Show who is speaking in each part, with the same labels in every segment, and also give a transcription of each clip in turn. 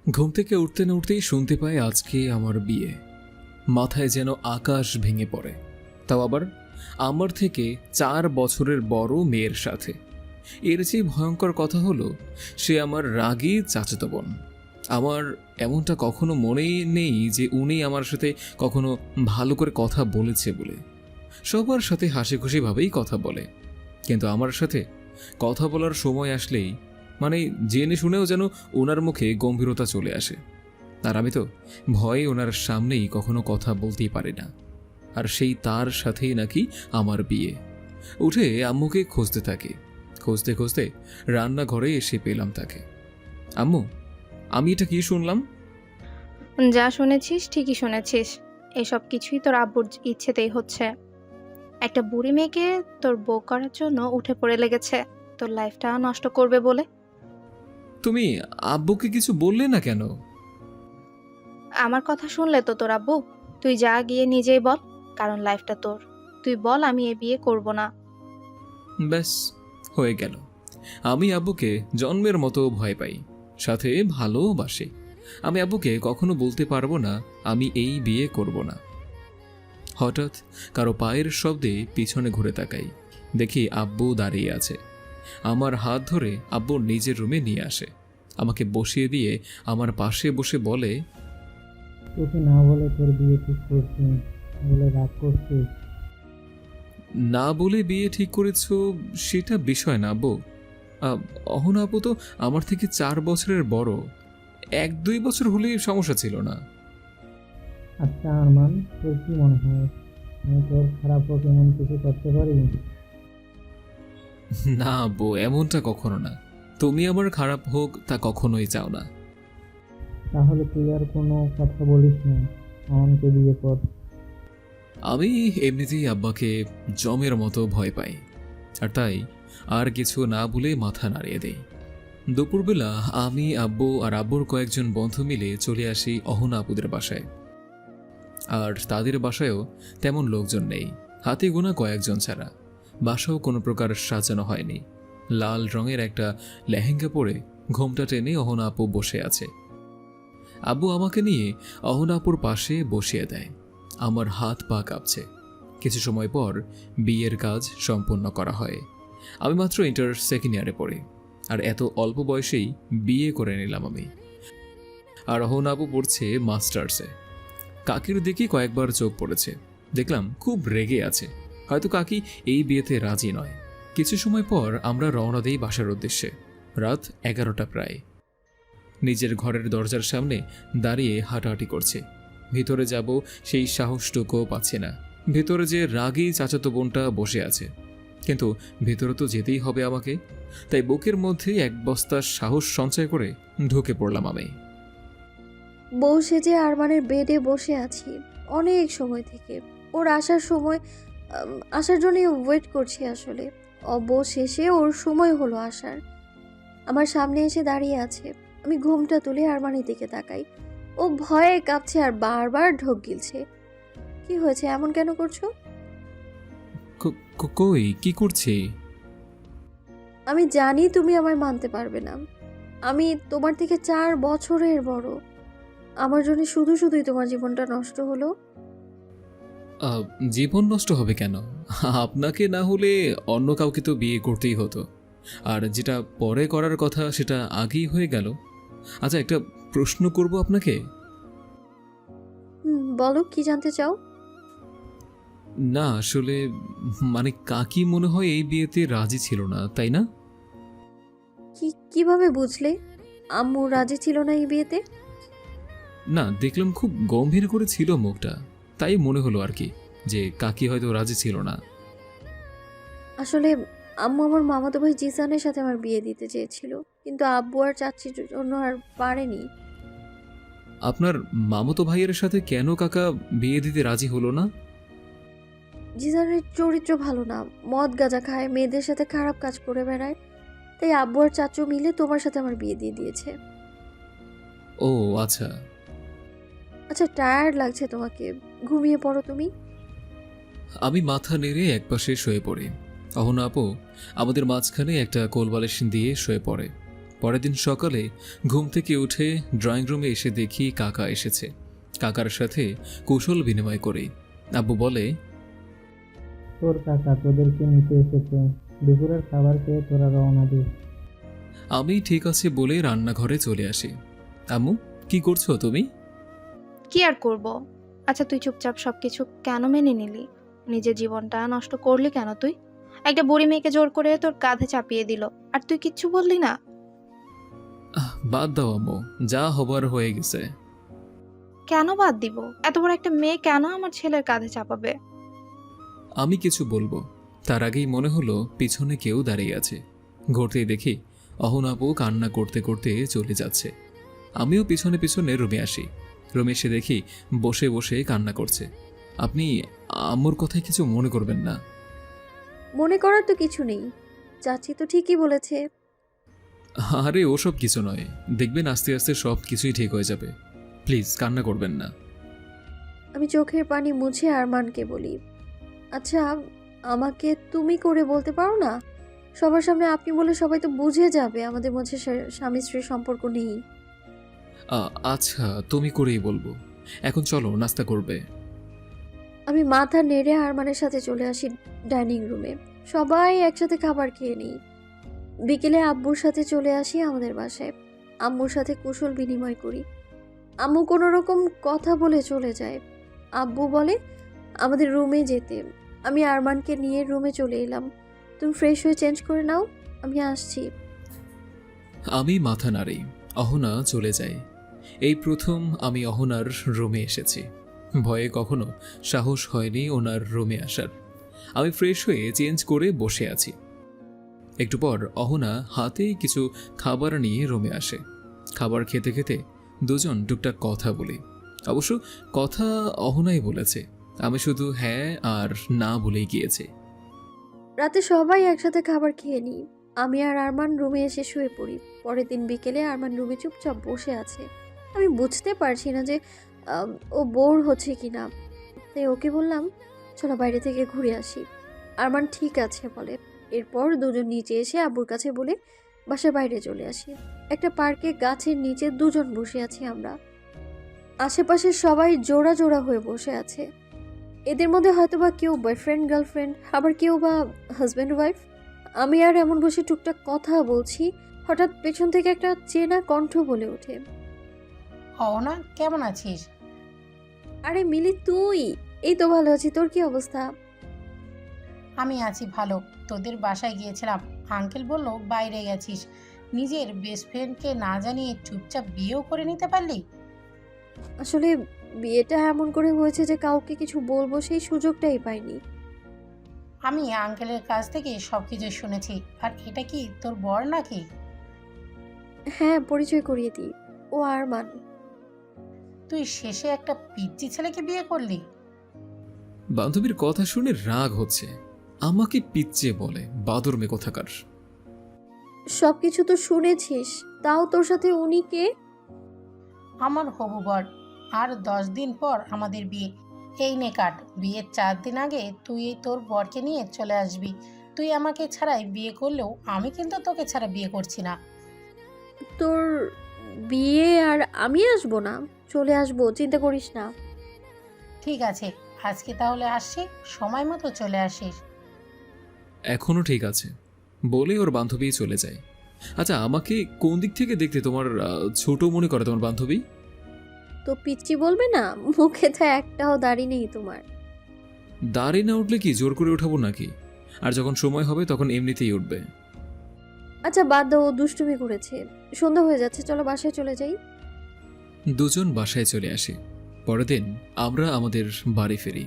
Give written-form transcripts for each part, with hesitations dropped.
Speaker 1: ঘুম থেকে উঠতে না উঠতেই শুনতে পাই আজকে আমার বিয়ে। মাথায় যেন আকাশ ভেঙে পড়ে, তাও আবার আমার থেকে 4 বছরের বড় মেয়ের সাথে। এর চেয়ে ভয়ঙ্কর কথা হলো, সে আমার রাগী চাচাতো বোন। আমার এমনটা কখনো মনেই নেই যে উনি আমার সাথে কখনো ভালো করে কথা বলেছে বলে। সবার সাথে হাসি খুশিভাবেই কথা বলে, কিন্তু আমার সাথে কথা বলার সময় আসলেই মানে জেনে শুনেও যেন ওনার মুখে গম্ভীরতা চলে আসে। আর আমি তো ভয়ে ওনার সামনেই কখনো কথা বলতেই পারি না। আর সেই তার সাথেই নাকি আমার বিয়ে। উঠে আম্মুকে খুঁজতে থাকি। খুঁজতে খুঁজতে রান্নাঘরে এসে পেলাম তাকে। আম্মু, আমি এটা কি শুনলাম?
Speaker 2: যা শুনেছিস ঠিকই শুনেছিস। এসব কিছুই তোর আব্বুর ইচ্ছেতেই হচ্ছে। একটা বুড়ি মেয়েকে তোর বউ করার জন্য উঠে পড়ে লেগেছে, তোর লাইফটা নষ্ট করবে বলে।
Speaker 1: তুমি আব্বুকে কিছু বললে না কেন?
Speaker 2: আমার কথা শুনলে তো তোর আব্বু। তুই যা গিয়ে নিজেই বল, কারণ লাইফটা তোর। তুই বল আমি এ বিয়ে করব না।
Speaker 1: ব্যাস, হয়ে গেল। আমি আব্বুকে জন্মের মতো ভয় পাই, সাথে ভালোবাসি। আমি আব্বুকে কখনো বলতে পারবো না আমি এই বিয়ে করব না। হঠাৎ কারো পায়ের শব্দে পিছনে ঘুরে তাকাই। দেখি আব্বু দাঁড়িয়ে আছে। আমার হাত ধরে আব্বু নিজের রুমে নিয়ে আসে। আমাকে বসিয়ে দিয়ে আমার পাশে বসে বলে,
Speaker 3: তোকে না বলে তোর বিয়ে ঠিক করছি বলে রাগ করছিস?
Speaker 1: না বলে বিয়ে ঠিক করেছো সেটা বিষয় না আব্বু। আহ, অহনা আপু তো আমার থেকে 4 বছরের বড়। 1-2 বছর হলেই সমস্যা ছিল না।
Speaker 3: আচ্ছা আরমান, তোর কি মনে হয় আমি তোর খারাপ হোক এমন কিছু করতে পারি?
Speaker 1: না আব্বু, এমনটা কখনো না। তুমি আমার খারাপ হোক তা কখনোই চাও না।
Speaker 3: তাহলে তুই আর কোনো কথা বলিস না, আমাকে বিয়ে কর।
Speaker 1: আমি এমনিতেই আব্বাকে জমের মতো ভয় পাই, আর তাই আর কিছু না বলে মাথা নাড়িয়ে দেই। দুপুরবেলা আমি, আব্বু আর আব্বুর কয়েকজন বন্ধু মিলে চলে আসি অহনা আপুদের বাসায়। আর তাদের বাসায়ও তেমন লোকজন নেই, হাতে গোনা কয়েকজন ছাড়া। বাসাও কোনো প্রকার সাজানো হয়নি। লাল রঙের একটা লেহেঙ্গা পরে ঘোমটা টেনে অহনা আপু বসে আছে। আব্বু আমাকে নিয়ে অহনা আপুর পাশে বসিয়ে দেয়। আমার হাত পা কাঁপছে। কিছু সময় পর বিয়ের কাজ সম্পন্ন করা হয়। আমি মাত্র ইন্টার সেকেন্ড ইয়ারে পড়ি, আর এত অল্প বয়সেই বিয়ে করে নিলাম আমি। আর অহনা আপু পড়ছে মাস্টার্সে। কাকির দিকে কয়েকবার চোখ পড়েছে, দেখলাম খুব রেগে আছে। হয়তো কাকি এই বিয়েতে রাজি নয়। কিছু সময় পর আমরা রওনা দিই বাসার উদ্দেশ্যে। রাত 11টা প্রায়। নিজের ঘরের দরজার সামনে দাঁড়িয়ে হাঁটাহাঁটি করছে। ভিতরে যাব সেই সাহসটুকুও পাচ্ছি না। ভেতরে যে রাগী চাচাতো বোনটা বসে আছে, কিন্তু ভেতরে তো যেতেই হবে আমাকে। তাই বুকের মধ্যে এক বস্তা সাহস সঞ্চয় করে ঢুকে পড়লাম আমি।
Speaker 4: বউ সেজে আরমানের বেডে বসে আছি অনেক সময় থেকে। ওর আসার সময় আসার জন্য ওয়েট করছি আসলে। অবশেষে ওর সময় হলো আসার। আমার সামনে এসে দাঁড়িয়ে আছে। আমি ঘুমটা তুলে আরমানের দিকে তাকাই। ও ভয়ে কাঁপছে আর বারবার ঢোক গিলছে। কি হয়েছে, এমন কেন করছো?
Speaker 1: কই কি করছি?
Speaker 4: আমি জানি তুমি আমায় মানতে পারবে না। আমি তোমার থেকে 4 বছরের বড়। আমার জন্য শুধু শুধুই তোমার জীবনটা নষ্ট হলো।
Speaker 1: আহ, জীবন নষ্ট হবে কেন? আপনাকে না হলে অন্য কাউকে তো বিয়ে করতেই হতো। আর যেটা পরে করার কথা সেটা আগেই হয়ে গেল। আচ্ছা, একটা প্রশ্ন করব আপনাকে।
Speaker 4: বলো, কি জানতে চাও?
Speaker 1: না আসলে, মানে কাকি মনে হয় এই বিয়েতে রাজি ছিল না, তাই না?
Speaker 4: কিভাবে বুঝলে আম্মু রাজি ছিল না এই বিয়েতে?
Speaker 1: না, দেখলাম খুব গম্ভীর করে ছিল মুখটা, তাই মনে হলো আর কি যে কাকি হয়তো রাজি ছিল না।
Speaker 4: আসলে আম্মু আমার মামাতো ভাই জিসানের সাথে আমার বিয়ে দিতে চেয়েছিল, কিন্তু আব্বু আর চাচির জন্য আর পারেনি।
Speaker 1: আপনার মামতো ভাইয়ের সাথে কেন কাকা বিয়ে দিতে রাজি হলো না?
Speaker 4: জিসানের চরিত্র ভালো না, মদ গাঁজা খায়, মেয়েদের সাথে খারাপ কাজ করে বেড়ায়। তাই আব্বু আর চাচু মিলে তোমার সাথে আমার বিয়ে দিয়ে দিয়েছে।
Speaker 1: ও আচ্ছা।
Speaker 4: আচ্ছা, টায়ার্ড লাগছে তোমাকে, ঘুমিয়ে পড়ো তুমি।
Speaker 1: আমি মাথা নেড়ে একপাশে শুয়ে পড়ি। অহনা আপু আমাদের মাঝখানে একটা কোলবালিশ দিয়ে শুয়ে পড়ে। পরের দিন সকালে ঘুম থেকে উঠে ড্রয়িং রুমে এসে দেখি কাকা এসেছে। কাকার সাথে কুশল বিনিময় করি। আব্বু বলে,
Speaker 3: তোর কাকা তোদেরকে নিতে এসেছে, দুপুরের খাবার খেয়ে তোরা রওনা দিস।
Speaker 1: আমি ঠিক আছে বলে রান্নাঘরে চলে আসি। আম্মু, কি করছো তুমি?
Speaker 2: কি আর করব? আচ্ছা তুই চুপচাপ সবকিছু কেন মেনে নিলি? নিজের জীবনটা নষ্ট করলি কেন তুই? একটা বুড়ি মেয়েকে জোর করে তোর কাঁধে চাপিয়ে দিল, আর তুই কিচ্ছু বললি না?
Speaker 1: বাদ দাও আম্মু, যা হবার হয়ে গেছে।
Speaker 2: কেন বাদ দিব? এত বড় একটা মেয়ে কেন আমার ছেলের কাঁধে চাপাবে?
Speaker 1: আমি কিছু বলবো তার আগেই মনে হলো পিছনে কেউ দাঁড়িয়ে আছে। ঘুরতেই দেখি অহন আপু কান্না করতে করতে চলে যাচ্ছে। আমিও পিছনে পিছনে রুমে আসি। রুমে এসে দেখি বসে বসে কান্না করছে। আপনি আম্মুর কথায় কিছু মনে করবেন না।
Speaker 4: মনে করার তো কিছু নেই, চাচি তো ঠিকই বলেছে।
Speaker 1: আরে ওসব কিছু নয়, দেখবেন আস্তে আস্তে সব কিছুই ঠিক হয়ে যাবে। প্লিজ কান্না করবেন না।
Speaker 4: আমি চোখের পানি মুছে আরমানকে বলি, আচ্ছা আমাকে তুমি করে বলতে পারো না? সবার সামনে আপনি বলে সবাই তো বুঝে যাবে আমাদের মধ্যে স্বামী স্ত্রীর সম্পর্ক নেই।
Speaker 1: আচ্ছা তুমি করেই বলবো। এখন চলো নাস্তা করবে।
Speaker 4: আমি মাথা নেড়ে আরমানের সাথে চলে আসি ডাইনিং রুমে। সবাই একসাথে খাবার খেয়ে নিই। বিকেলে আব্বুর সাথে চলে আসি আমাদের বাসায়। আম্মুর সাথে কুশল বিনিময় করি। আম্মু কোনো রকম কথা বলে চলে যায়। আব্বু বলে আমাদের রুমে যেতে। আমি আরমানকে নিয়ে রুমে চলে এলাম। তুমি ফ্রেশ হয়ে চেঞ্জ করে নাও, আমি আসছি।
Speaker 1: আমি মাথা নাড়ি। অহনা চলে যায়। এই প্রথম আমি অহনার রুমে এসেছি। ভয়ে কখনো সাহস হয়নি ওনার রুমে আসার। আমি ফ্রেশ হয়ে চেঞ্জ করে বসে আছি। একটু পর অহনা হাতে কিছু খাবার নিয়ে রুমে আসে। খাবার খেতে খেতে দুজন টুকটাক কথা বলি। অবশ্য কথা অহনাই বলেছে, আমি শুধু হ্যাঁ আর না বলেই গিয়েছে।
Speaker 4: রাতে সবাই একসাথে খাবার খেয়ে নিই। আমি আর আরমান রুমে এসে শুয়ে পড়ি। পরের দিন বিকেলে আরমান রুমে চুপচাপ বসে আছে। আমি বুঝতে পারছি না যে ও বোর হচ্ছে কিনা। তাই ওকে বললাম, চলো বাইরে থেকে ঘুরে আসি। আরমান ঠিক আছে বলে। এরপর দুজন নিচে এসে আব্বুর কাছে বলে বাসার বাইরে চলে আসি। একটা পার্কে গাছের নিচে দুজন বসে আছি আমরা। আশেপাশে সবাই জোড়া জোড়া হয়ে বসে আছে। এদের মধ্যে হয়তোবা কেউ বয়ফ্রেন্ড গার্লফ্রেন্ড, আবার কেউ বা হাজব্যান্ড ওয়াইফ। আমি আর এমন বসে টুকটাক কথা বলছি, হঠাৎ পেছন থেকে একটা চেনা কণ্ঠ বলে ওঠে,
Speaker 5: অহনা কেমন আছিস?
Speaker 4: আরে মিলি তুই? এই তো ভালো আছি, তোর কি অবস্থা?
Speaker 5: আমি আছি ভালো। তোদের বাসায় গিয়েছিলাম, আঙ্কেল বলল বাইরে গেছিস। নিজের বেস্ট ফ্রেন্ডকে না জানিয়ে চুপচাপ বিয়েও করে নিতে পারলি?
Speaker 4: আসলে বিয়েটা এমন করে হয়েছে যে কাউকে কিছু বলবো সেই সুযোগটাই পাইনি।
Speaker 5: আমি আঙ্কেলের কাছ থেকে সব কিছু শুনেছি। আর এটা কি তোর বর নাকি?
Speaker 4: হ্যাঁ, পরিচয় করিয়ে দিই, ও আরমান।
Speaker 5: তুই শেষে একটা পিচ্চি ছেলেকে বিয়ে করলি?
Speaker 1: বান্ধবীর কথা শুনে রাগ হচ্ছে। আমাকে পিচ্চে বলে, বাদর মেয়ে কোথাকার।
Speaker 4: সবকিছু তো শুনেছিস, তাও তোর সাথে উনি কে?
Speaker 5: আমার হবু বর। আর 10 দিন পর আমাদের বিয়ে। এই নে কাট, বিয়ের 4 দিন আগে তুই তোর বরকে নিয়ে চলে আসবি। তুই আমাকে ছাড়াই বিয়ে করলেও আমি কিন্তু তোকে ছাড়া বিয়ে করছি না।
Speaker 4: তোর বিয়ে আর আমি আসবো না? চলে আসবো, চিন্তা করিস না।
Speaker 5: ঠিক আছে, আজকে তাহলে আসছি, সময় মতো চলে আসিস।
Speaker 1: এখনো ঠিক আছে বলে ওর বান্ধবী চলে যায়। আচ্ছা, আমাকে কোন দিক থেকে দেখতে তোমার ছোট মনে করে তোমার বান্ধবী?
Speaker 4: তো পিচ্চি বলবে না? মুখে তো একটাও দাড়ি নেই তোমার।
Speaker 1: দাড়ি না উঠলে কি জোর করে উঠাবো নাকি? আর যখন সময় হবে তখন এমনিতেই উঠবে।
Speaker 4: আচ্ছা বাদ দাও, ও দুষ্টুমি করেছে। সন্ধ্যা হয়ে যাচ্ছে, চলো বাসায় চলে যাই।
Speaker 1: দুজন বাসায় চলে আসি। পরের দিন আমরা আমাদের বাড়ি ফিরি।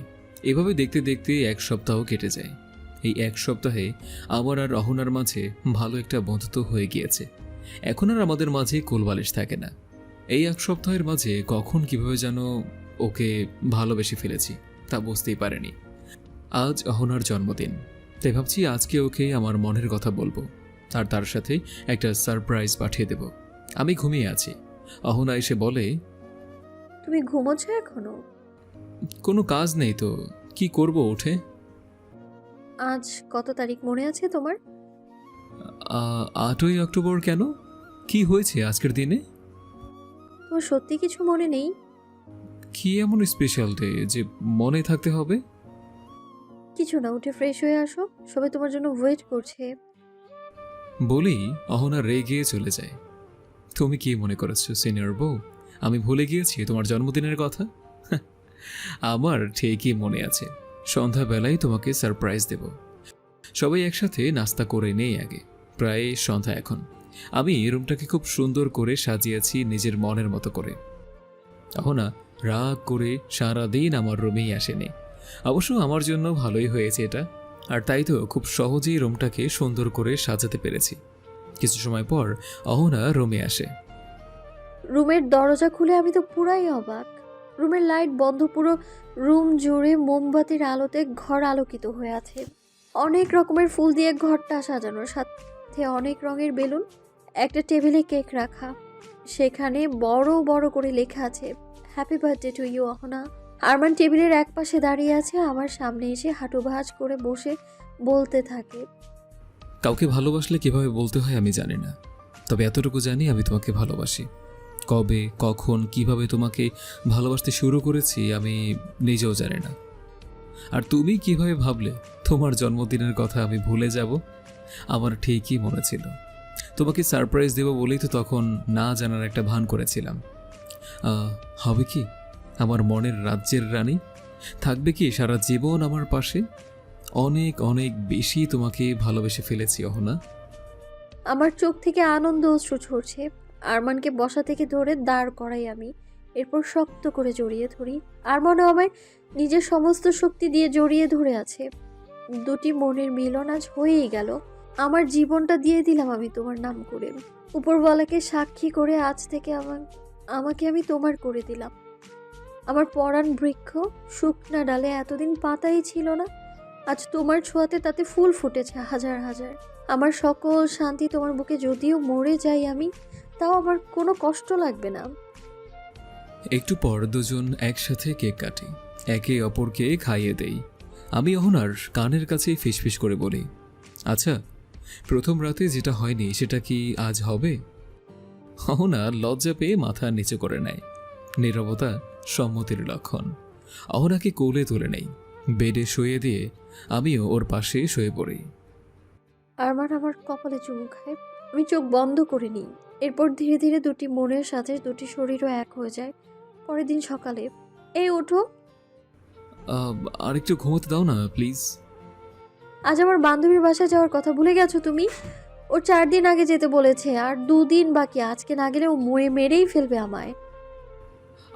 Speaker 1: এভাবে দেখতে দেখতে 1 সপ্তাহ কেটে যায়। এই 1 সপ্তাহে আমার আর অহনার মাঝে ভালো একটা বন্ধুত্ব হয়ে গিয়েছে। এখন আর আমাদের মাঝে কোলবালিশ থাকে না। এই 1 সপ্তাহের মাঝে কখন কিভাবে যেন ওকে ভালোবেসে ফেলেছি তা বুঝতেই পারিনি। আজ অহনার জন্মদিন, তাই ভাবছি আজকে ওকে আমার মনের কথা বলবো আর তার সাথে একটা সারপ্রাইজ পাঠিয়ে দেব। আমি ঘুমিয়ে আছি। অহনা এসে বলে,
Speaker 4: তুমি ঘুমোচ্ছ এখনো?
Speaker 1: কোনো কাজ নেই তো, কি করব উঠে?
Speaker 4: আজ কত তারিখ মনে আছে তোমার?
Speaker 1: 8ই অক্টোবর। কেন? কি হয়েছে আজকের দিনে?
Speaker 4: তোমার সত্যি কিছু মনে নেই?
Speaker 1: কি এমন স্পেশাল ডে যে মনে থাকতে হবে?
Speaker 4: কিছু না, উঠে ফ্রেশ হয়ে আসো, সবাই তোমার জন্য ওয়েট করছে।
Speaker 1: বলেই অহনা রেগে চলে যায়। তুমি কি মনে করেছো সিনিয়র বউ আমি ভুলে গিয়েছি তোমার জন্মদিনের কথা? আমার ঠিকই মনে আছে, সন্ধ্যাবেলায় তোমাকে সারপ্রাইজ দেব। সবাই একসাথে নাস্তা করে নেই আগে। প্রায় সন্ধ্যা এখন। আমি রুমটাকে খুব সুন্দর করে সাজিয়েছি নিজের মনের মতো করে। অহনা রাগ করে সারাদিন আমার রুমেই আসেনি। অবশ্য আমার জন্য ভালোই হয়েছে এটা। আর তাই তো খুব সহজেই রুমটাকে সুন্দর করে সাজাতে পেরেছি। কিছু সময় পর অহনা রুমে আসে।
Speaker 4: রুমের দরজা খুলে আমি তো পুরাই অবাক। রুমের লাইট বন্ধ, পুরো রুম জুড়ে মোমবাতির আলোতে ঘর আলোকিত হয়ে আছে। অনেক রকমের ফুল দিয়ে ঘরটা সাজানো, সাথে অনেক রঙের বেলুন। একটা টেবিলে কেক রাখা, সেখানে বড় বড় করে লেখা আছে happy birthday to you Ahana. Arman টেবিলের এক পাশে দাঁড়িয়ে আছে, আমার সামনে এসে হাঁটু ভাঁজ করে বসে বলতে থাকে,
Speaker 1: কাউকে ভালোবাসলে কিভাবে বলতে হয় আমি জানি না, তবে এতটুকু জানি আমি তোমাকে ভালোবাসি। কবে, কখন, কিভাবে তোমাকে ভালোবাসতে শুরু করেছি আমি নিজেও জানি না। আর তুমি কিভাবে ভাবলে তোমার জন্মদিনের কথা আমি ভুলে যাব? আমার ঠিকই মনে ছিল। তোমাকে সারপ্রাইজ দেব বলেই তো তখন না জানার একটা ভান করেছিলাম। হবে কি আমার মনের রাজ্যের রানী? থাকবে কি সারা জীবন আমার পাশে? অনেক অনেক বেশি তোমাকে ভালোবেসে ফেলেছি অহনা।
Speaker 4: আমার চোখ থেকে আনন্দ অশ্রু ঝরছে। আরমানকে বসা থেকে ধরে দাঁড় করাই আমি, এরপর শক্ত করে জড়িয়ে ধরি। আরমানও আমায় নিজের সমস্ত শক্তি দিয়ে জড়িয়ে ধরে আছে। দুটি মনের মিলন আজ হয়েই গেল। আমার জীবনটা দিয়ে দিলাম আমি তোমার নাম করে। উপরওয়ালাকে সাক্ষী করে আজ থেকে আমাকে আমি তোমার করে দিলাম। আমার পরাণ বৃক্ষ শুকনা ডালে এতদিন পাতাই ছিল না, আজ তোমার ছোঁয়াতে তাতে ফুল ফুটেছে হাজার হাজার। আমার সকল শান্তি তোমার বুকে, যদিও মরে যাই আমি, তাও আমার কোনো কষ্ট লাগবে না।
Speaker 1: একটু পর দুজন একসাথে কেক কাটি, একে অপরকে খাইয়ে দেই। আমি অহনার কানের কাছে ফিসফিস করে বলি, আচ্ছা প্রথম রাতে যেটা হয়নি সেটা কি আজ হবে? অহনা লজ্জা পেয়ে মাথা নিচু করে নেয়। নীরবতা সম্মতির লক্ষণ। অহনাকে কোলে তুলে নেই, বেডে শুয়ে দিয়ে আমিও ওর পাশে শুয়ে পড়ি।
Speaker 4: আরমান আমার কপালে চুমু খায়, আমি চোখ বন্ধ করে নিই। এরপর ধীরে ধীরে দুটি মনের সাথে দুটি শরীরও এক হয়ে যায়। পরের দিন সকালে, এই ওঠো,
Speaker 1: আর একটু ঘুমোতে দাও না প্লিজ।
Speaker 4: আজ আমার বান্ধবীর বাসায় যাওয়ার কথা ভুলে গেছো তুমি? ওর 4 দিন আগে যেতে বলেছে, আর 2 দিন বাকি। আজকে না গেলে ও মেরেই ফেলবে আমায়।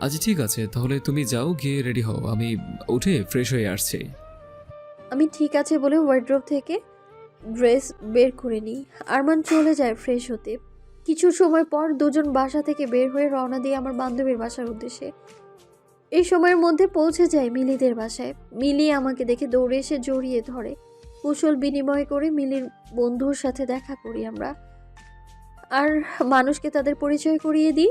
Speaker 1: আচ্ছা ঠিক আছে, তাহলে তুমি যাও, গিয়ে রেডি হও, আমি উঠে ফ্রেশ হয়ে আসছি।
Speaker 4: আমি ঠিক আছে বলে ওয়ার্ড্রোব থেকে ড্রেস বের করে নিই। আরমান চলে যায় ফ্রেশ হতে। কিছু সময় পর দুজন বাসা থেকে বের হয়ে রওনা দিয়ে আমার বান্ধবীর বাসার উদ্দেশ্যে। এই সময়ের মধ্যে পৌঁছে যায় মিলিদের বাসায়। মিলি আমাকে দেখে দৌড়ে এসে জড়িয়ে ধরে। কুশল বিনিময় করে মিলির বন্ধুর সাথে দেখা করি আমরা, আর মানুষকে তাদের পরিচয় করিয়ে দিই।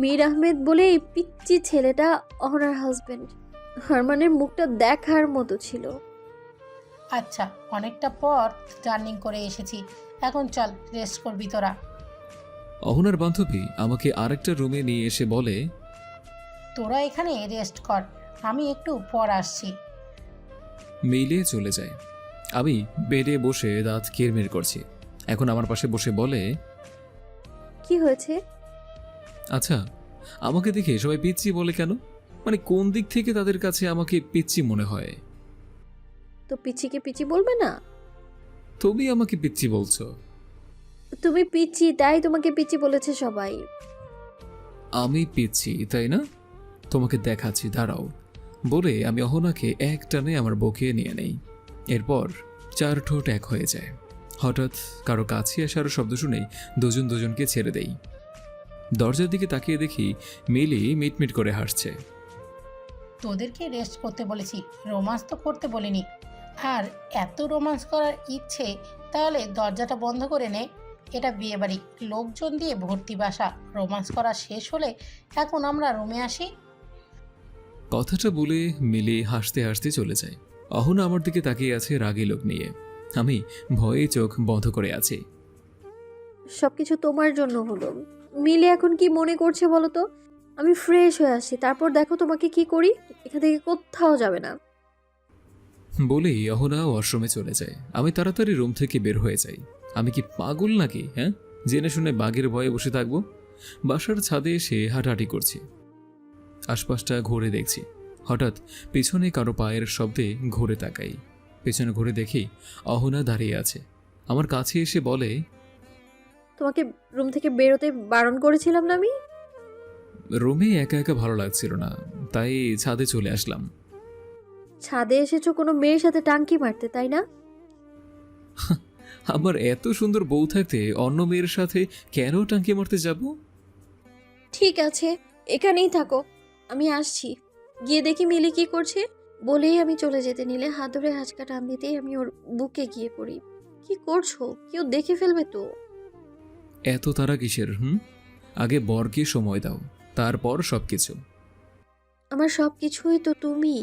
Speaker 4: মীর আহমেদ বলে এই পিচ্চি ছেলেটা অহনার হাজবেন্ড। আরমানের মুখটা দেখার মতো ছিল।
Speaker 5: আচ্ছা, অনেকটা পর জার্নি করে এসেছি, এখন চল রেস্ট করবি তোরা।
Speaker 1: অহনার বান্ধবী আমাকে আরেকটা রুমে নিয়ে এসে বলে,
Speaker 5: তোরা এখানে রেস্ট কর, আমি একটু পর আসছি।
Speaker 1: মেইলে চলে যায়। আমি বেডে বসে দাঁত কিরমির করছি। এখন আমার পাশে বসে বলে,
Speaker 4: কি হয়েছে?
Speaker 1: আচ্ছা আমাকে দেখে সবাই পিচ্চি বলে কেন? মানে কোন দিক থেকে তাদের কাছে আমাকে পিচ্চি মনে হয়?
Speaker 4: তো পিচ্চিকে পিচ্চি বলবে না?
Speaker 1: তুমি আমাকে পিচ্চি বলছো?
Speaker 4: তুমি পিচ্চি, তাই তোমাকে পিচ্চি বলেছে সবাই।
Speaker 1: আমি পিচ্ছি তাই না? তোমাকে দেখাচ্ছি, দাঁড়াও। বলে আমি অহনাকে এক টানে আমার বুকে নিয়ে নেই। এরপর 4 ঠোঁট এক হয়ে যায়। হঠাৎ কারো কাছে আসার শব্দ শুনেই দুজন দুজনকে ছেড়ে দেই। দরজার দিকে তাকিয়ে দেখি মিলি মিটমিট করে হাসছে।
Speaker 5: তোদেরকে রেস্ট করতে বলেছি, রোমান্স তো করতে বলিনি। আর এত রোমান্স করার ইচ্ছে, তাহলে দরজাটা বন্ধ করে নে। এটা বিয়েবাড়ি, লোকজন দিয়ে ভর্তি বাসা। রোমান্স করা শেষ হলে এখন আমরা রুমে আসি।
Speaker 1: কথাটা বলে মিলি হাসতে হাসতে চলে যায়। অহনা আমার দিকে তাকিয়ে আছে রাগী লোক নিয়ে। আমি ভয়ে চোখ বন্ধ করে আছি।
Speaker 4: সবকিছু তোমার জন্য হলো। মিলে এখন কি মনে করছে বলো তো? আমি ফ্রেশ হয়ে আসি, তারপর দেখো তোমাকে কি করি। এখান থেকে কোথাও যাবে না।
Speaker 1: বলেই অহনা ওয়াশরুমে চলে যায়। আমি তাড়াতাড়ি রুম থেকে বের হয়ে যাই। আমি কি পাগল নাকি? হ্যাঁ, জেনে শুনে বাঘের ভয়ে বসে থাকবো? বাসার ছাদে এসে হাঁটাহাঁটি করছি, আশপাশটা ঘুরে দেখছি। হঠাৎ পিছনে কারো পায়ের শব্দে ঘুরে তাকাই। পেছনে ঘুরে দেখি অহনা দাঁড়িয়ে আছে। আমার কাছে এসে বলে,
Speaker 4: তোমাকে রুম থেকে বেরোতে বারণ করেছিলাম না আমি?
Speaker 1: রুমে একা একা ভালো লাগছিল না, তাই ছাদে চলে আসলাম।
Speaker 4: ছাদে এসেছো কোনো মেয়ের সাথে টাঙ্কি মারতে, তাই না?
Speaker 1: আমার এত সুন্দর বউ থাকতে অন্য মেয়ের সাথে কেন টাঙ্কি মারতে যাব?
Speaker 4: ঠিক আছে, এখানেই থাকো, আমি আসছি। গিয়ে দেখি মিলি কি করছে। বলেই আমি চলে যেতে নিলে হাত ধরে হাঁচকা টান দিতেই আমি ওর বুকে গিয়ে পড়ি। কি করছো? কেউ দেখে ফেলবে তো।
Speaker 1: এত তারা কিসের? আগে বরকে সময় দাও, তারপর সবকিছু।
Speaker 4: আমার সব কিছুই তো তুমি।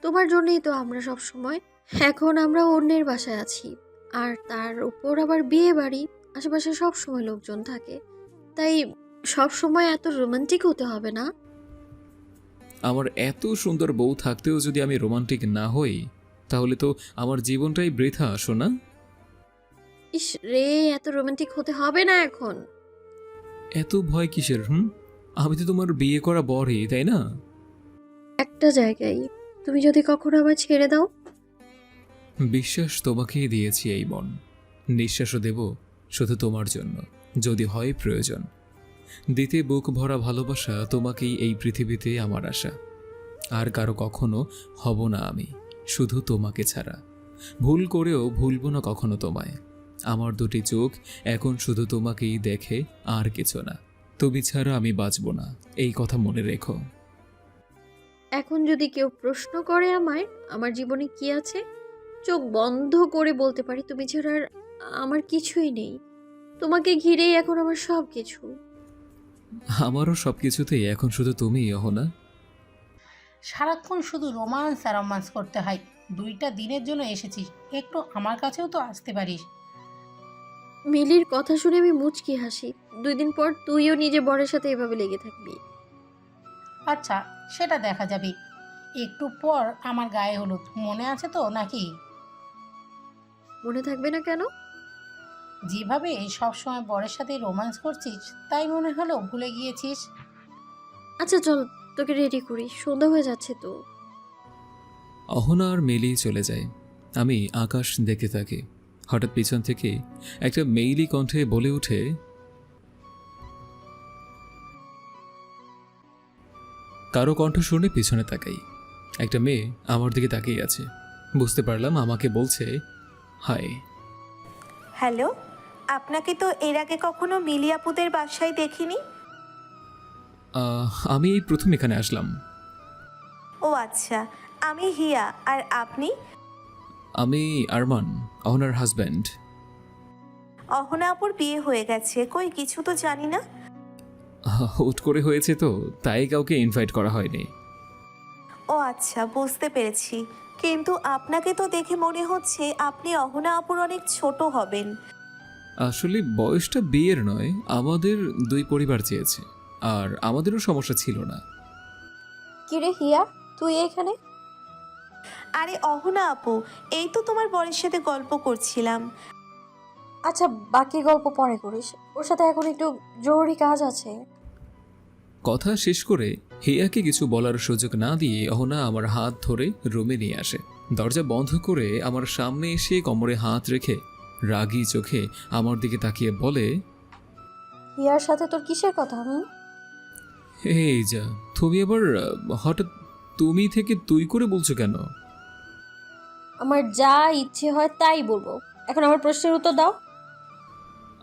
Speaker 4: তোমার জন্যই তো আমরা সব সময়। এখন আমরা অন্যের বাসায় আছি, আর তার উপর আবার বিয়ে বাড়ি। আশেপাশে সব সময় লোকজন থাকে, তাই সব সময় এত রোমান্টিক হতে হবে না।
Speaker 1: আমার এত সুন্দর বউ থাকতেও যদি আমি রোমান্টিক না হই, তাহলে তো আমার জীবনটাই বৃথা, শোনা।
Speaker 4: ইস রে, এত রোমান্টিক হতে হবে না এখন।
Speaker 1: এত ভয় কিসের? আমি তো তোমার বিয়ে করা বরই, তাই না?
Speaker 4: একটা জায়গায়, তুমি যদি কখনো আমার ছেড়ে দাও।
Speaker 1: বিশ্বাস তোমাকেই দিয়েছি এই মন, নিঃশ্বাসও দেব শুধু তোমার জন্য, যদি হয় প্রয়োজন। দিতে বুক ভরা ভালোবাসা তোমাকেই এই পৃথিবীতে আমার আশা। আর কারো কখনো হব না আমি, শুধু তোমাকে ছাড়া। ভুল করেও ভুলব না কখনো তোমায়। আমার দুটি চোখ এখন শুধু তোমাকেই দেখে, আর কিছু না। তুমি ছাড়া আমি বাঁচব না, এই কথা মনে রেখো।
Speaker 4: এখন যদি কেউ প্রশ্ন করে আমায় আমার জীবনে কি আছে, চোখ বন্ধ করে বলতে পারি তুমি ছাড়া আর আমার কিছুই নেই। তোমাকে ঘিরেই এখন আমার সব কিছু।
Speaker 1: আমারও সবকিছুতেই এখন শুধু তুমিই, অহনা।
Speaker 5: সারাক্ষণ শুধু রোমান্স আর রোমান্স করতে হয়। 2টা দিনের জন্য এসেছিস, একটু আমার কাছেও তো আসতে পারিস।
Speaker 4: মিলির কথা শুনে আমি মুচকি হাসি। 2 দিন পর তুইও নিজে বরের সাথে এভাবে লেগে থাকবি।
Speaker 5: আচ্ছা, সেটা দেখা যাবে। একটু পর আমার গায়ে হলুদ, মনে আছে তো নাকি?
Speaker 4: মনে থাকবে না কেন?
Speaker 5: যেভাবে সবসময় বরের সাথে রোমান্স করছিস, তাই মনে হলো ভুলে গিয়েছিস।
Speaker 4: আচ্ছা চল, তোকে রেডি করি, সন্ধ্যা হয়ে যাচ্ছে তো।
Speaker 1: অহনা আর মেলি চলে যায়। আমি আকাশ দেখতে থাকি। হঠাৎ পিছন থেকে একটা মেইলি কণ্ঠে বলে ওঠে, কারো কণ্ঠ শুনে পিছনে তাকাই। একটা মেয়ে আমার দিকে তাকিয়ে আছে। বুঝতে পারলাম আমাকে বলছে হাই।
Speaker 6: হ্যালো, আপনাকে তো এর আগে কখনো মিলি আপুদের বাসায় দেখিনি।
Speaker 1: আমি এই প্রথম এখানে আসলাম।
Speaker 6: ও আচ্ছা, আমি হিয়া, আর আপনি?
Speaker 1: আমি আরমান, অহনার হাজব্যান্ড।
Speaker 6: অহনা আপুর বিয়ে হয়ে গেছে, কই কিছু তো জানি না।
Speaker 1: হুট করে হয়েছে তো, তাই কাউকে ইনভাইট করা হয়নি।
Speaker 6: ও আচ্ছা, বুঝতে পেরেছি। কিন্তু আপনাকে তো দেখে মনে হচ্ছে আপনি অহনা আপুর অনেক ছোট হবেন।
Speaker 1: আসলে বয়সটা বিয়ের নয়, আমাদের দুই পরিবার চেয়েছে, আর আমাদেরও সমস্যা ছিল না।
Speaker 4: কিরে হিয়া, তুই এখানে?
Speaker 6: আরে অহনা আপু, এই তো তোমার বরের সাথে গল্প করছিলাম।
Speaker 4: আচ্ছা, বাকি গল্প পরে করিস, ওর সাথে এখন একটু জরুরি কাজ আছে।
Speaker 1: কথা শেষ করে হিয়াকে কিছু বলার সুযোগ না দিয়ে অহনা আমার হাত ধরে রুমে নিয়ে আসে। দরজা বন্ধ করে আমার সামনে এসে কোমরে হাত রেখে রাগী চোখে আমার দিকে তাকিয়ে বলে,
Speaker 4: হিয়ার সাথে তোর কিসের কথা?
Speaker 1: এই যা, তুমি আবার হঠাৎ তুমি থেকে তুই করে বলছো কেন?
Speaker 4: আমার যা ইচ্ছে হয় তাই বলবো, এখন আমার প্রশ্নের উত্তর দাও।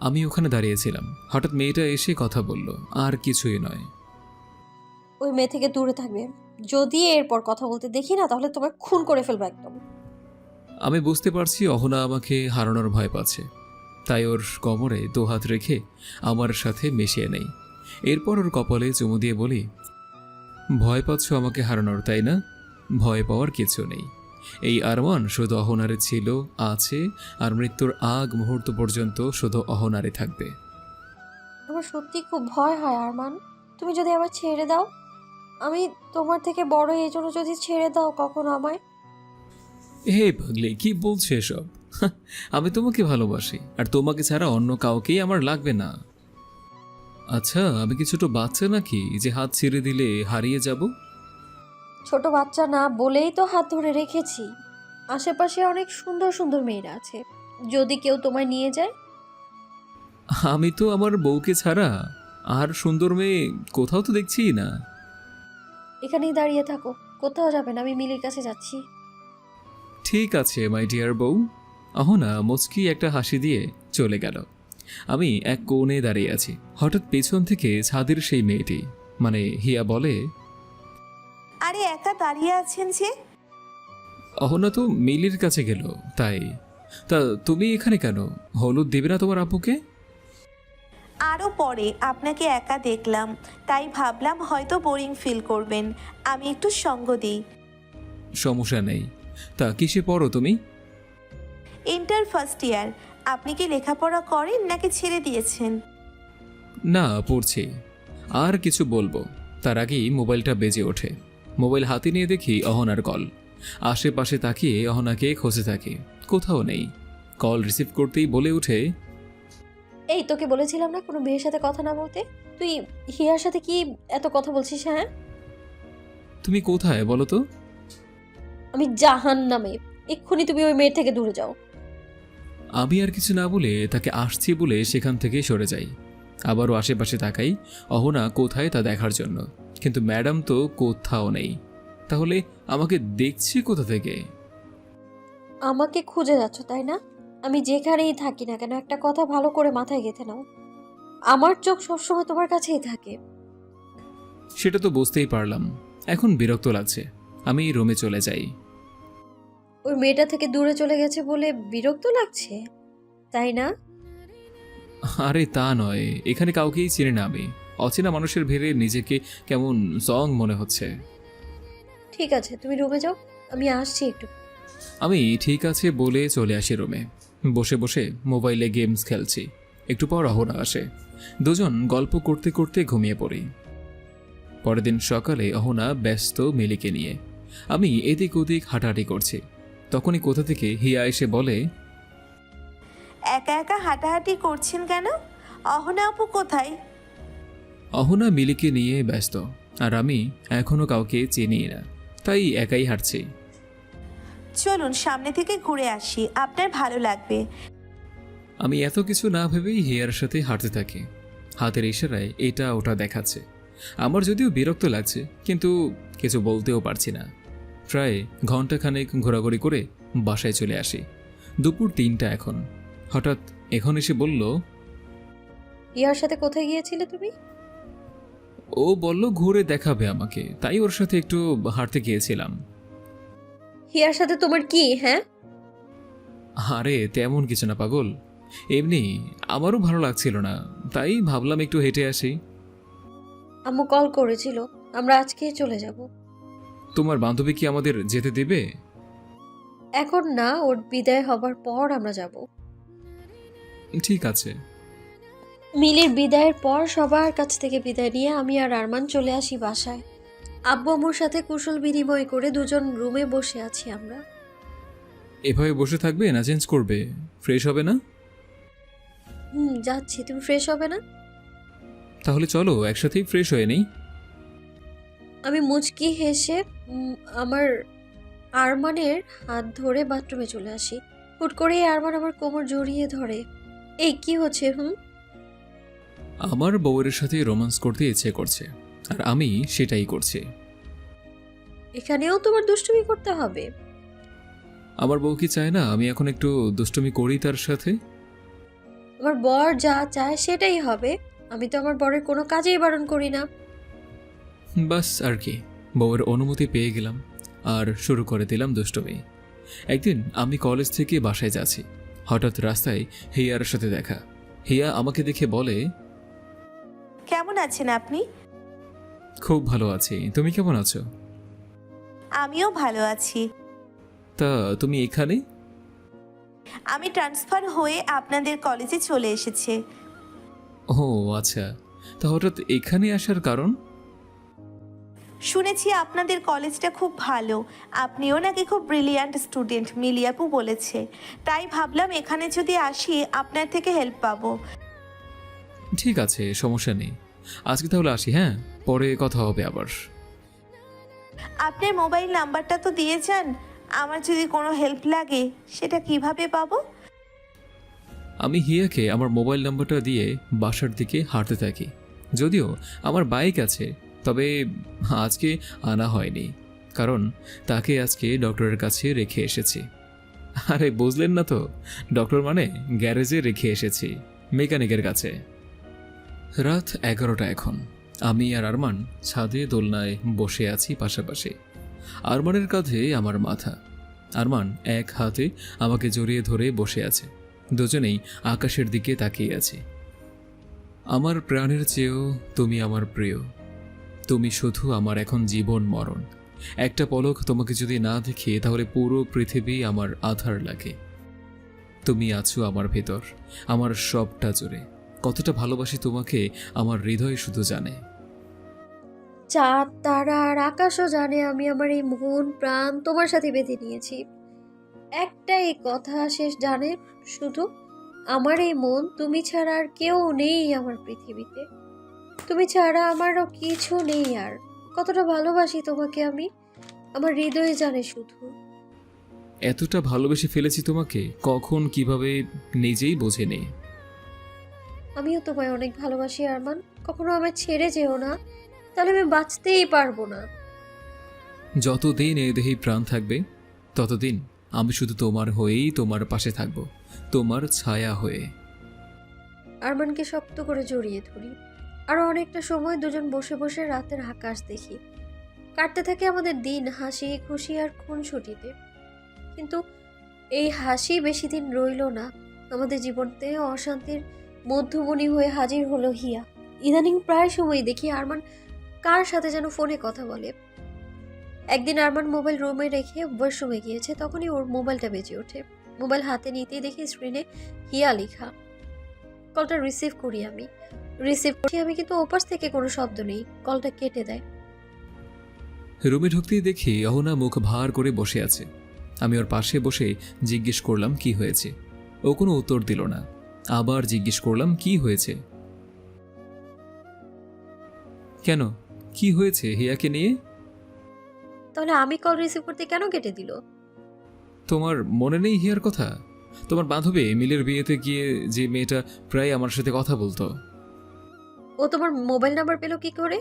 Speaker 1: আমি ওখানে দাঁড়িয়েছিলাম, হঠাৎ মেয়েটা এসে কথা বলল, আর কিছুই নয়।
Speaker 4: ওই মেয়ে থেকে দূরে থাকবে। যদি এরপর কথা বলতে দেখি না, তাহলে তোমায় খুন করে ফেলবো একদম।
Speaker 1: আমি বুঝতে পারছি অহনা আমাকে হারানোর ভয় পাচ্ছে, তাই ওর কোমরে 2 হাত রেখে আমার সাথে মিশিয়ে নেই। এরপর ওর কপালে চুমু দিয়ে বলি, ভয় পাচ্ছ আমাকে হারানোর, তাই না? ভয় পাওয়ার কিছু নেই। এই আরমান শুধু অহনারে ছিল, আছে, আর মৃত্যুর আগ মুহূর্ত পর্যন্ত শুধু অহনারে থাকবে।
Speaker 4: আমার সত্যি খুব ভয় হয় আরমান। তুমি যদি আবার ছেড়ে দাও, আমি তোমার থেকে বড়, এই জন্য যদি ছেড়ে দাও কখনো আমায়।
Speaker 1: হে পাগলি, কি বলছে এসব? আমি তোমাকে ভালোবাসি, আর তোমাকে ছাড়া অন্য কাউকেই আমার লাগবে না। আচ্ছা, আমি কি ছোট বাচ্চা নাকি যে হাত ছেড়ে দিলে হারিয়ে যাব?
Speaker 4: ছোট বাচ্চা না বলেই তো হাত ধরে রেখেছি। আশেপাশে অনেক সুন্দর সুন্দর মেয়েরা আছে, যদি কেউ তোমায় নিয়ে যায়।
Speaker 1: আমি তো আমার বউকে ছাড়া আর সুন্দর মেয়ে কোথাও তো দেখছি না।
Speaker 4: এখানেই দাঁড়িয়ে থাকো, কোথাও যাবে না, আমি মিলির কাছে যাচ্ছি।
Speaker 1: ঠিক আছে মাই ডিয়ার বউ। অহনা মুচকি একটা হাসি দিয়ে চলে গেল। আমি এক কোণে দাঁড়িয়ে আছি। হঠাৎ পেছন থেকে ছাদের সেই মেয়েটি, মানে হিয়া বলে,
Speaker 6: আরে একা দাঁড়িয়ে আছেন যে?
Speaker 1: অহনা তো মিলির কাছে গেল তাই। তা তুমি এখানে কেন? হলুদ দেবে না তোমার আব্বুকে?
Speaker 6: আরও পরে আপনাকে একা দেখলাম, তাই ভাবলাম হয়তো বোরিং ফিল করবেন, আমি একটু সঙ্গ দিই।
Speaker 1: সমস্যা নেই। তা কিসে পড়ো তুমি?
Speaker 6: Inter first year. আপনি কি লেখাপড়া করেন নাকি ছেড়ে দিয়েছেন?
Speaker 1: না, পড়ছি। আর কিছু বলবো তার আগেই মোবাইলটা বেজে ওঠে। মোবাইল হাতে নিয়ে দেখি অহনার কল। আশেপাশে তাকিয়ে অহনাকে খুঁজে থাকি, কোথাও নেই। কল রিসিভ করতেই বলে উঠে,
Speaker 4: এই তোকে বলেছিলাম না কোনো মেয়ের সাথে কথা না বলতে? তুই হিয়ার সাথে কি এত কথা বলছিস? হ্যাঁ,
Speaker 1: তুমি কোথায় বলো তো?
Speaker 4: আমি জাহান্নামে। এক্ষুনি তুমি ওই মেয়ের থেকে দূরে যাও।
Speaker 1: আমি আর কিছু না বলে তাকে আসছি বলে সেখান থেকে সরে যাই। আবারও আশেপাশে তাকাই অহনা কোথায় তা দেখার জন্য, কিন্তু ম্যাডাম তো কোথাও নেই। তাহলে আমাকে দেখছি কোথা থেকে?
Speaker 4: আমাকে খুঁজে যাচ্ছ তাই না? আমি যেখানেই থাকি না কেন, একটা কথা ভালো করে মাথায় গেঁথে নাও, আমার চোখ সবসময় তোমার কাছেই থাকে।
Speaker 1: সেটা তো বুঝতেই পারলাম। এখন বিরক্ত লাগছে, আমি রুমে চলে যাই।
Speaker 4: ওই মেয়েটা থেকে দূরে চলে গেছে বলে বিরক্ত লাগছে, তাই না?
Speaker 1: আরে তা নয়, এখানে কাউকেই চিনি না আমি। অচেনা মানুষের ভিড়ে নিজেকে কেমন জং মনে হচ্ছে।
Speaker 4: ঠিক আছে, তুমি রুমে যাও, আমি আসছি একটু।
Speaker 1: আমি ঠিক আছে বলে চলে আসি রুমে। বসে বসে মোবাইলে গেমস খেলছি। একটু পর অহনা আসে। দুজন গল্প করতে করতে ঘুমিয়ে পড়ি। পরের দিন সকালে অহনা ব্যস্ত মিলিকে নিয়ে। আমি এদিক ওদিক হাঁটাহাঁটি করছি। তখনই কোথা থেকে হিয়া এসে বলে,
Speaker 6: একা একা হাঁটাহাঁটি করছেন কেন? অহনা আপু কোথায়?
Speaker 1: অহনা মিলিকে নিয়ে ব্যস্ত, আর আমি এখনো কাউকে চিনি না, তাই একাই হাঁটছি।
Speaker 6: চলুন সামনে থেকে ঘুরে আসি, আপনার ভালো লাগবে।
Speaker 1: আমি এত কিছু না ভেবেই হিয়ার সাথে হাঁটতে থাকি। হাতের ইশারায় এটা ওটা দেখাচ্ছে। আমার যদিও বিরক্ত লাগছে, কিন্তু কিছু বলতেও পারছি না। প্রায় ঘন্টাখানেক ঘোরাঘুরি করে বাসায় চলে আসি। দুপুর 3টা এখন। হঠাৎ এখন এসে বলল,
Speaker 4: হিয়ার সাথে কোথায় গিয়েছিলে তুমি?
Speaker 1: ও বলল ঘুরে দেখাবে আমাকে, তাই ওর সাথে একটু হাঁটতে গিয়েছিলাম।
Speaker 4: হিয়ার সাথে তোমার কি? হ্যাঁ,
Speaker 1: আরে তেমন কিছু না পাগল, এমনি আমারও ভালো লাগছিল না, তাই ভাবলাম একটু হেঁটে আসি।
Speaker 4: আম্মু কল করেছিল, আমরা আজকেই চলে যাব।
Speaker 1: তোমার বান্ধবী কি আমাদের যেতে দেবে?
Speaker 4: এখন না, ওর বিদায় হবার পর আমরা যাব।
Speaker 1: ঠিক আছে।
Speaker 4: মিলির বিদায়ের পর সবার কাছ থেকে বিদায় নিয়ে আমি আর আরমান চলে আসি বাসায়। আব্বু আম্মুর সাথে কুশল বিনিময় করে দুজন রুমে বসে আছি আমরা।
Speaker 1: এভাবে বসে থাকবে না চেঞ্জ করবে? ফ্রেশ হবে না?
Speaker 4: যাচ্ছি, তুমি ফ্রেশ হবে না?
Speaker 1: তাহলে চলো একসাথেই ফ্রেশ হয়ে নেই।
Speaker 4: আমি মুচকি হেসে আমার আরমানের হাত ধরে বাথরুমে চলে আসি। হুট করেই আরমান আমার কোমর জড়িয়ে ধরে। এই কি হচ্ছে?
Speaker 1: আমার বউয়ের সাথে রোমান্স করতে ইচ্ছে করছে, আর আমি সেটাই করছি।
Speaker 4: এখানেও তোমার দুষ্টুমি করতে হবে?
Speaker 1: আমার বউ কি চায় না আমি এখন একটু দুষ্টুমি করি তার সাথে?
Speaker 4: আমার বর যা চায় সেটাই হবে। আমি তো আমার বরের কোনো কাজেই বারণ করি না।
Speaker 1: বাস আর কি, বউয়ের অনুমতি পেয়ে গেলাম আর শুরু করে দিলাম দুষ্টুমি। একদিন আমি কলেজ থেকে বাসায় যাচ্ছি। হঠাৎ রাস্তায় হিয়ার সাথে দেখা। হিয়া আমাকে দেখে বলে,
Speaker 6: কেমন আছেন আপনি?
Speaker 1: খুব ভালো আছি, তুমি কেমন আছো?
Speaker 6: আমিও ভালো আছি।
Speaker 1: তা তুমি এখানে?
Speaker 6: আমি ট্রান্সফার হয়ে আপনাদের কলেজে চলে এসেছি।
Speaker 1: ও আচ্ছা, তা হঠাৎ এখানে আসার কারণ?
Speaker 6: শুনেছি আপনাদের কলেজটা খুব ভালো, আপনিও নাকি খুব ব্রিলিয়ান্ট স্টুডেন্ট, মিলিয়াপু বলেছে। তাই ভাবলাম এখানে যদি আসি আপনার থেকে হেল্প পাবো।
Speaker 1: ঠিক আছে, সমস্যা নেই। আজকে তাহলে আসি, হ্যাঁ? পরে কথা হবে আবার।
Speaker 6: আপনার মোবাইল নাম্বারটা তো দিয়ে যান, আমার যদি কোনো হেল্প লাগে সেটা কিভাবে পাবো?
Speaker 1: আমি হিয়াকে আমার মোবাইল নাম্বারটা দিয়ে বাসার দিকে হাঁটতে থাকি। যদিও আমার বাইক আছে, তবে আজকে আনা হয়নি, কারণ তাকে আজকে ডক্টরের কাছে রেখে এসেছি। আরে বুঝলেন না তো, ডক্টর মানে গ্যারেজে রেখে এসেছি, মেকানিকের কাছে। রাত 11টা এখন। আমি আর আরমান ছাদে দোলনায় বসে আছি পাশাপাশি। আরমানের কাঁধে আমার মাথা। আরমান এক হাতে আমাকে জড়িয়ে ধরে বসে আছে। দুজনেই আকাশের দিকে তাকিয়ে আছি। আমার প্রাণের চেয়েও তুমি আমার প্রিয়। তুমি শুধু আমার এখন জীবন মরণ। একটা পলক তোমাকে যদি না দেখি তাহলে পুরো পৃথিবী আমার আধার লাগে। তুমি আছো আমার ভেতর, আমার সবটা জুড়ে। কতটা ভালোবাসি তোমাকে আমার হৃদয় শুধু জানে।
Speaker 4: চাঁদ তারা আর আকাশও জানে আমি আমার এই মন প্রাণ তোমার সাথে বেঁধে নিয়েছি। একটাই কথা শেষ জানে শুধু, আমার এই মন তুমি ছাড়া আর কেউ নেই আমার পৃথিবীতে। তুমি ছাড়া আমারও কিছু নেই আর। কতটা ভালোবাসি তোমাকে আমি, আমার হৃদয়ে জানে শুধু।
Speaker 1: এতটা ভালোবেসে ফেলেছি তোমাকে, কখন কিভাবে নিজেই বোঝে নেই।
Speaker 4: আমিও তোমায় অনেক ভালোবাসি আরমান, কখনো আমায় ছেড়ে যেও না, তাহলে আমি বাঁচতেই পারবো না।
Speaker 1: যতদিন এই দেহে প্রাণ থাকবে ততদিন আমি শুধু তোমার হয়েই তোমার পাশে থাকব, তোমার ছায়া হয়ে।
Speaker 4: আরমানকে শক্ত করে জড়িয়ে ধরি। আরো অনেকটা সময় দুজন বসে বসে রাতের আকাশ দেখি। কাটতে থাকে আমাদের দিন হাসি খুশি আর খুনসুটিতে। কিন্তু এই হাসি বেশি দিন রইল না। আমাদের জীবনতে অশান্তির মধ্যমণি হয়ে হাজির হলো হিয়া। ইদানিং প্রায় সময় দেখি আরমান কার সাথে যেন ফোনে কথা বলে। একদিন আরমান মোবাইল রুমে রেখে ওয়াশরুমে গিয়েছে, তখনই ওর মোবাইলটা বেজে ওঠে। মোবাইল হাতে নিতেই দেখি স্ক্রিনে হিয়া লেখা। কলটা রিসিভ করি আমি কিন্তু ওপাশ থেকে কোনো শব্দ নেই। কলটা কেটে দেয়।
Speaker 1: রুমে ঢুকতেই দেখি অহনা মুখ ভার করে বসে আছে। আমি ওর পাশে বসে জিজ্ঞেস করলাম কি হয়েছে। ও কোনো উত্তর দিল না। আবার জিজ্ঞেস করলাম কি হয়েছে। কেন, কি হয়েছে হিয়াকে নিয়ে?
Speaker 4: তাহলে আমি কল রিসিভ করতে কেন কেটে দিল?
Speaker 1: তোমার মনে নেই হিয়ার কথা? তোমার বান্ধবী মিলের বিয়েতে গিয়ে যে মেয়েটা প্রায় আমার সাথে কথা বলতো।
Speaker 4: ও তোমার মোবাইল নাম্বার পেলো কি করে?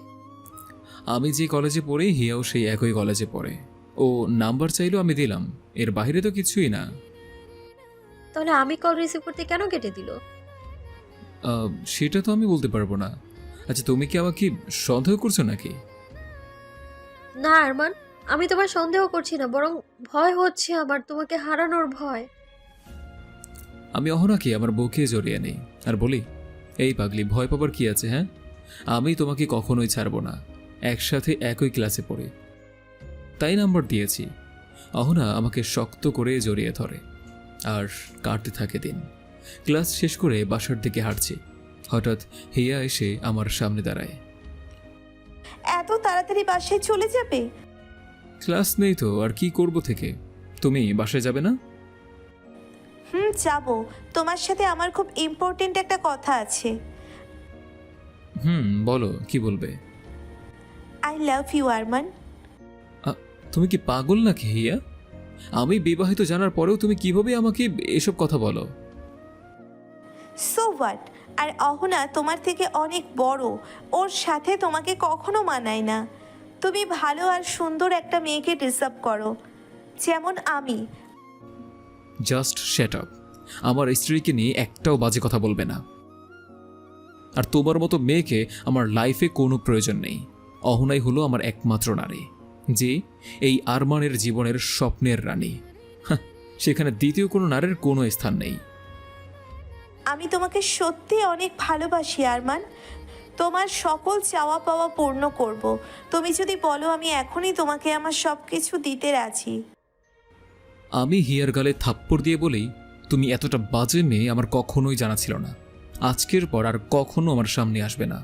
Speaker 1: আমি যে কলেজে পড়ি হিয়াও সেই একই কলেজে পড়ে। ও নাম্বার চাইলো, আমি দিলাম, এর বাইরে তো কিছুই না।
Speaker 4: তাহলে আমি কল রিসিভ করতে কেন কেটে দিল?
Speaker 1: সেটা তো আমি বলতে পারবো না। আচ্ছা, তুমি কি আমাকে সন্দেহ করছো নাকি?
Speaker 4: না আরমান, আমি তোমার সন্দেহ করছি না, বরং ভয় হচ্ছে আমার, তোমাকে হারানোর ভয়।
Speaker 1: আমি অহনাকে আমার বুকে জড়িয়ে নেই আর বলি, এই পাগলি, ভয় পাবার কি আছে? হ্যাঁ, আমি তোমাকে কখনোই ছাড়বো না। একসাথে একই ক্লাসে পড়ি, তাই নাম্বার দিয়েছি। অহনা আমাকে শক্ত করে জড়িয়ে ধরে আর কাটতে থাকে দিন। ক্লাস শেষ করে বাসার দিকে হাঁটছি। হঠাৎ হিয়া এসে আমার সামনে দাঁড়ায়।
Speaker 6: এত তাড়াতাড়ি বাসায় চলে যাবে?
Speaker 1: ক্লাস নেই তো, আর কি করব থেকে। তুমি বাসায় যাবে না?
Speaker 6: যাবো। তোমার সাথে আমার খুব ইম্পর্টেন্ট একটা কথা আছে।
Speaker 1: বলো, কি বলবে?
Speaker 6: I love you Arman.
Speaker 1: তুমি কি পাগল নাকি হিয়া? আমি বিবাহিত জানার পরেও তুমি কিভাবে আমাকে এসব কথা বলো?
Speaker 6: So what? আর অহনা তোমার থেকে অনেক বড়, ওর সাথে তোমাকে কখনো মানায় না। তুমি ভালো আর সুন্দর একটা মেয়েকে ডিসার্ভ করো, যেমন আমি।
Speaker 1: Just shut up. আমার স্ত্রীকে নিয়ে একটাও বাজে কথা বলবে না। আর তোমার মতো মেয়েকে আমার লাইফে কোনো প্রয়োজন নেই। অহনাই হলো আমার একমাত্র নারী, যে এই আরমানের জীবনের স্বপ্নের রানী। সেখানে দ্বিতীয় কোনো নারীর কোনো স্থান নেই।
Speaker 6: আমি তোমাকে সত্যি অনেক ভালোবাসি আরমান। তোমার সকল চাওয়া পাওয়া পূর্ণ করব। তুমি যদি বলো আমি এখনই তোমাকে আমার সব কিছু দিতে রাজি।
Speaker 1: আমি হিয়ার গালে থাপ্পড় দিয়ে বলেই, তুমি এতটা বাজে মেয়ে আমার কখনোই জানা ছিল না। আজকের পর আর কখনো আমার সামনে আসবে না।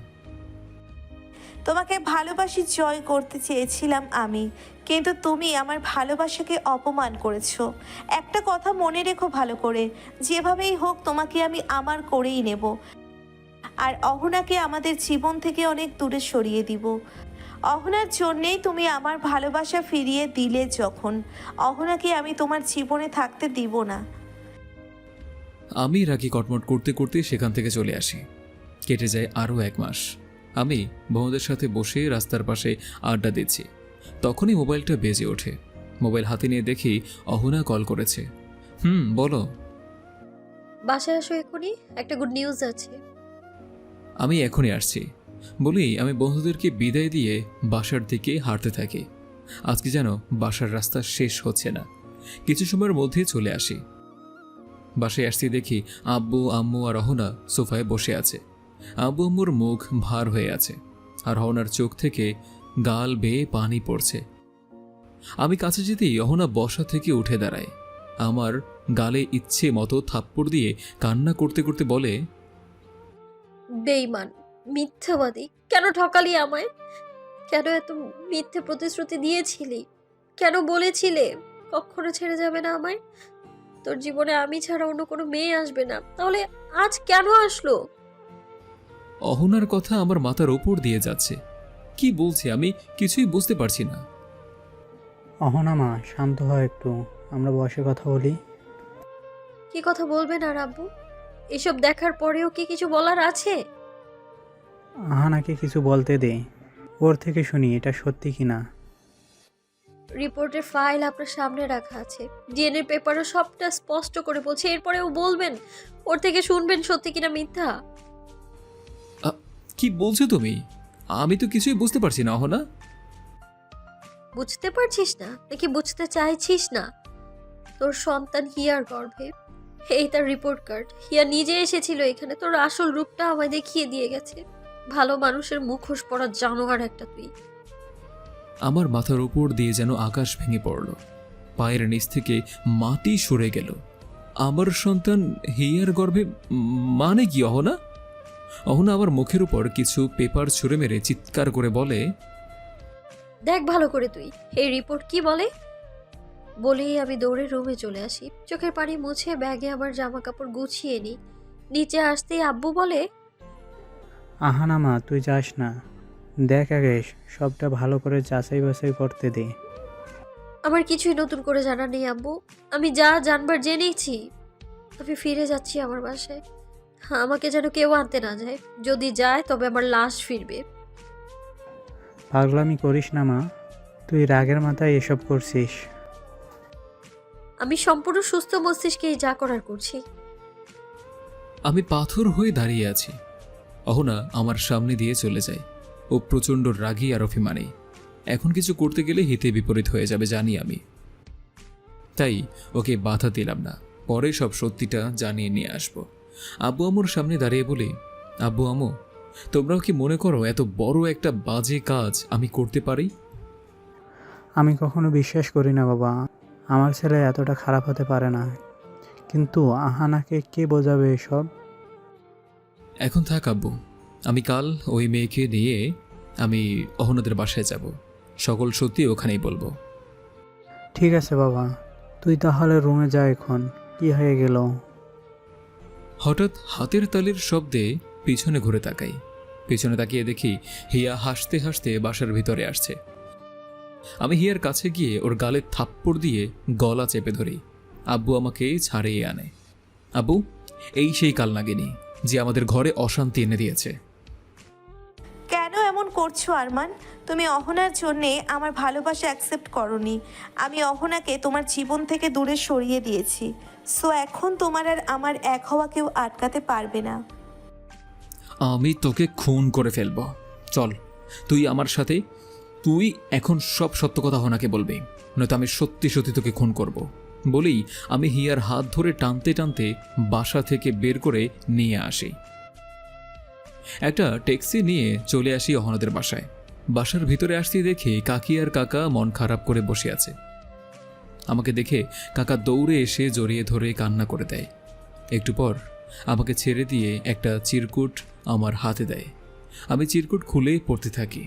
Speaker 6: তোমাকে ভালোবাসি জয় করতে চেয়েছিলাম আমি, কিন্তু তুমি আমার ভালোবাসাকে অপমান করেছো। একটা কথা মনে রেখো ভালো করে, যেভাবেই হোক তোমাকে আমি আমার করেই নেব, আর অহনাকে আমাদের জীবন থেকে অনেক দূরে সরিয়ে দিব। অহনার জন্যেই তুমি আমার ভালোবাসা ফিরিয়ে দিলে, যখন অহনাকে আমি তোমার জীবনে থাকতে দিব না।
Speaker 1: আমি রাগি কটমট করতে করতে সেখান থেকে চলে আসি। কেটে যায় আরও 1 মাস। আমি বন্ধুদের সাথে বসে রাস্তার পাশে আড্ডা দিচ্ছি, তখনই মোবাইলটা বেজে ওঠে। মোবাইল হাতে নিয়ে দেখি অহনা কল করেছে। বলো।
Speaker 4: বাসায় আসো এখনই, একটা গুড নিউজ আছে।
Speaker 1: আমি এখনই আসছি বলি আমি বন্ধুদেরকে বিদায় দিয়ে বাসার দিকে হাঁটতে থাকি। আজকে যেন বাসার রাস্তা শেষ হচ্ছে না। কিছু সময়ের মধ্যেই চলে আসি। বাসায় আসতে দেখি আব্বু আম্মু আর অহনা সোফায় বসে আছে। আব্বু আম্মুর মুখ ভার হয়ে আছে, আর অহনার চোখ থেকে গাল বেয়ে পানি পড়ছে। আমি কাছে যেতেই অহনা বসা থেকে উঠে দাঁড়ায়। আমার গালে ইচ্ছে মতো থাপ্পড় দিয়ে কান্না করতে করতে বলে,
Speaker 4: বেঈমান, মিথ্যাবাদী, কেন ঠকালি আমায়? কেন এত মিথ্যে প্রতিশ্রুতি দিয়েছিলি? কেন বলেছিলে কখনো ছেড়ে যাবে না আমায়? তোর জীবনে আমি ছাড়া অন্য কোনো মেয়ে আসবে না, তাহলে আজ কেন আসলো?
Speaker 1: অহনার কথা আমার মাথার ওপর দিয়ে যাচ্ছে। কি বলছে আমি কিছুই বুঝতে পারছি না।
Speaker 3: অহনা মা, শান্ত হয় একটু, আমরা বসে কথা বলি।
Speaker 4: কি কথা বলবেন আর আব্বু? এসব দেখার পরেও কি কিছু বলার আছে?
Speaker 3: আহানাকে কিছু বলতে দে, ওর থেকে শুনি এটা সত্যি কিনা।
Speaker 4: রিপোর্টের ফাইল আপনার সামনে রাখা আছে, ডিএনএ পেপারও সবটা স্পষ্ট করে বলছে। এরপরেও বলবেন, ওর থেকে শুনবেন সত্যি কিনা মিথ্যা।
Speaker 1: কি বলছো তুমি? আমি তো কিছুই বুঝতে পারছি না অহনা।
Speaker 4: বুঝতে পারছিস না নাকি বুঝতে চাইছিস না? তোর সন্তান হিয়ার গর্ভে, এই তার রিপোর্ট কার্ড। হিয়া নিজে এসেছিল এখানে, তোর আসল রূপটা আমায় দেখিয়ে দিয়ে গেছে। ভালো মানুষের মুখোশ পড়া জানোয়ার একটা তুই।
Speaker 1: আমার মাথার উপর দিয়ে যেন আকাশ ভেঙে পড়ল, পায়ের নিচ থেকে মাটি সরে গেল। আমার সন্তান হিয়ার গর্ভে মানে কি অহনা? অহনা আমার মুখের উপর কিছু পেপার ছুঁড়ে মেরে চিৎকার করে বলে,
Speaker 4: দেখ ভালো করে তুই, এই রিপোর্ট কি বলে। বলেই আমি দৌড়ে রুমে চলে আসি, চোখের পানি মুছে ব্যাগে আমার জামা কাপড় গুছিয়ে নিই। নিচে আসতেই আব্বু বলে,
Speaker 3: আহানা মা, তুই যাস না, দেখ আগে সবটা ভালো করে যাচাই বাছাই করতে দে।
Speaker 4: আমার কিছুই নতুন করে জানা নেই আব্বু, আমি যা জানবার জেনেছি। আমি ফিরে যাচ্ছি আমার বাসায়, আমাকে যেন কেউ আনতে না যায়। যদি যায় তবে আমার লাশ ফিরবে।
Speaker 3: পাগলামি করিস না মা, তুই রাগের মাথায় এসব করছিস।
Speaker 4: আমি সম্পূর্ণ সুস্থ মস্তিষ্কেই যা করার করছি।
Speaker 1: আমি পাথর হয়ে দাঁড়িয়ে আছি। অহনা আমার সামনে দিয়ে চলে যায়। ও প্রচণ্ড রাগী আর অভিমানী। এখন কিছু করতে গেলে হিতে বিপরীত হয়ে যাবে জানি আমি, তাই ওকে বাধা দিলাম না। পরে সব সত্যিটা জানিয়ে নিয়ে আসব। আব্বু আম্মুর সামনে দাঁড়িয়ে বলি, আব্বু আম্মু, তোমরাও কি মনে করো এত বড় একটা বাজে কাজ আমি করতে পারি?
Speaker 3: আমি কখনো বিশ্বাস করি না বাবা, আমার ছেলে এতটা খারাপ হতে পারে না। কিন্তু আহানাকে কে বোঝাবে এসব?
Speaker 1: এখন থাক আব্বু, আমি কাল ওই মেয়েকে নিয়ে আমি অহনাদের বাসায় যাব। সকল সত্যি ওখানেই বলবো।
Speaker 3: ঠিক আছে বাবা, তুই তাহলে রুমে যা এখন। কি হয়ে গেল?
Speaker 1: হঠাৎ হাতের তালির শব্দে পিছনে ঘুরে তাকাই। পিছনে তাকিয়ে দেখি হিয়া হাসতে হাসতে বাসার ভিতরে আসছে। আমি হিয়ার কাছে গিয়ে ওর গালে থাপ্পড় দিয়ে গলা চেপে ধরি। আব্বু আমাকে ছাড়িয়ে আনে। আব্বু, এই সেই কাল নাগিনী যে আমাদের ঘরে অশান্তি এনে দিয়েছে।
Speaker 6: কেন এমন করছো আরমান? তুমি অহনার জন্যে আমার ভালোবাসা অ্যাকসেপ্ট করনি। আমি অহনাকে তোমার জীবন থেকে দূরে সরিয়ে দিয়েছি। সো এখন তোমার আর আমার এক হওয়া কেউ আটকাতে পারবে না।
Speaker 1: আমি তোকে খুন করে ফেলব। চল তুই আমার সাথে। তুই এখন সব সত্য কথা অহনাকে বলবি, নয়তো আমি সত্যি সত্যি তোকে খুন করব। বলেই আমি হিয়ার হাত ধরে টানতে টানতে বাসা থেকে বের করে নিয়ে আসি। একটা ট্যাক্সি নিয়ে চলে আসি অহনাদের বাসায়। বাসার ভিতরে আসতে দেখে কাকি আর কাকা মন খারাপ করে বসে আছে। আমাকে দেখে কাকা দৌড়ে এসে জড়িয়ে ধরে কান্না করে দেয়। একটু পর আমাকে ছেড়ে দিয়ে একটা চিরকুট আমার হাতে দেয়। আমি চিরকুট খুলে পড়তে থাকি।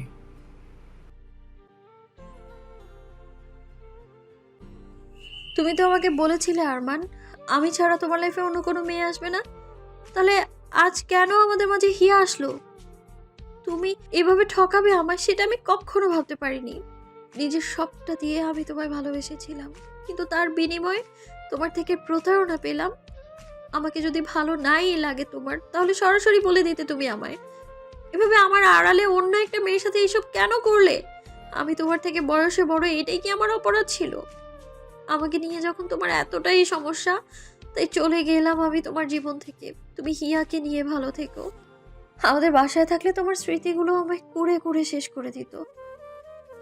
Speaker 4: তুমি তো আমাকে বলেছিলে আরমান, আমি ছাড়া তোমার লাইফে অন্য কোনো মেয়ে আসবে না। তাহলে আজ কেন আমাদের মাঝে হিয়া আসলো? তুমি এভাবে ঠকাবে আমায়, সেটা আমি কখনো ভাবতে পারিনি। নিজের সবটা দিয়ে আমি তোমায় ভালোবেসেছিলাম, কিন্তু তার বিনিময়ে তোমার থেকে প্রতারণা পেলাম। আমাকে যদি ভালো নাই লাগে তোমার, তাহলে সরাসরি বলে দিতে তুমি আমায়। এভাবে আমার আড়ালে অন্য একটা মেয়ের সাথে এইসব কেন করলে? আমি তোমার থেকে বয়সে বড়, এটাই কি আমার অপরাধ ছিল? আমাকে নিয়ে যখন তোমার এতটাই সমস্যা, তাই চলে গেলাম আমি তোমার জীবন থেকে। তুমি হিয়াকে নিয়ে ভালো থেকো। আমাদের বাসায় থাকলে তোমার স্মৃতিগুলো আমায় কুড়ে কুড়ে শেষ করে দিত,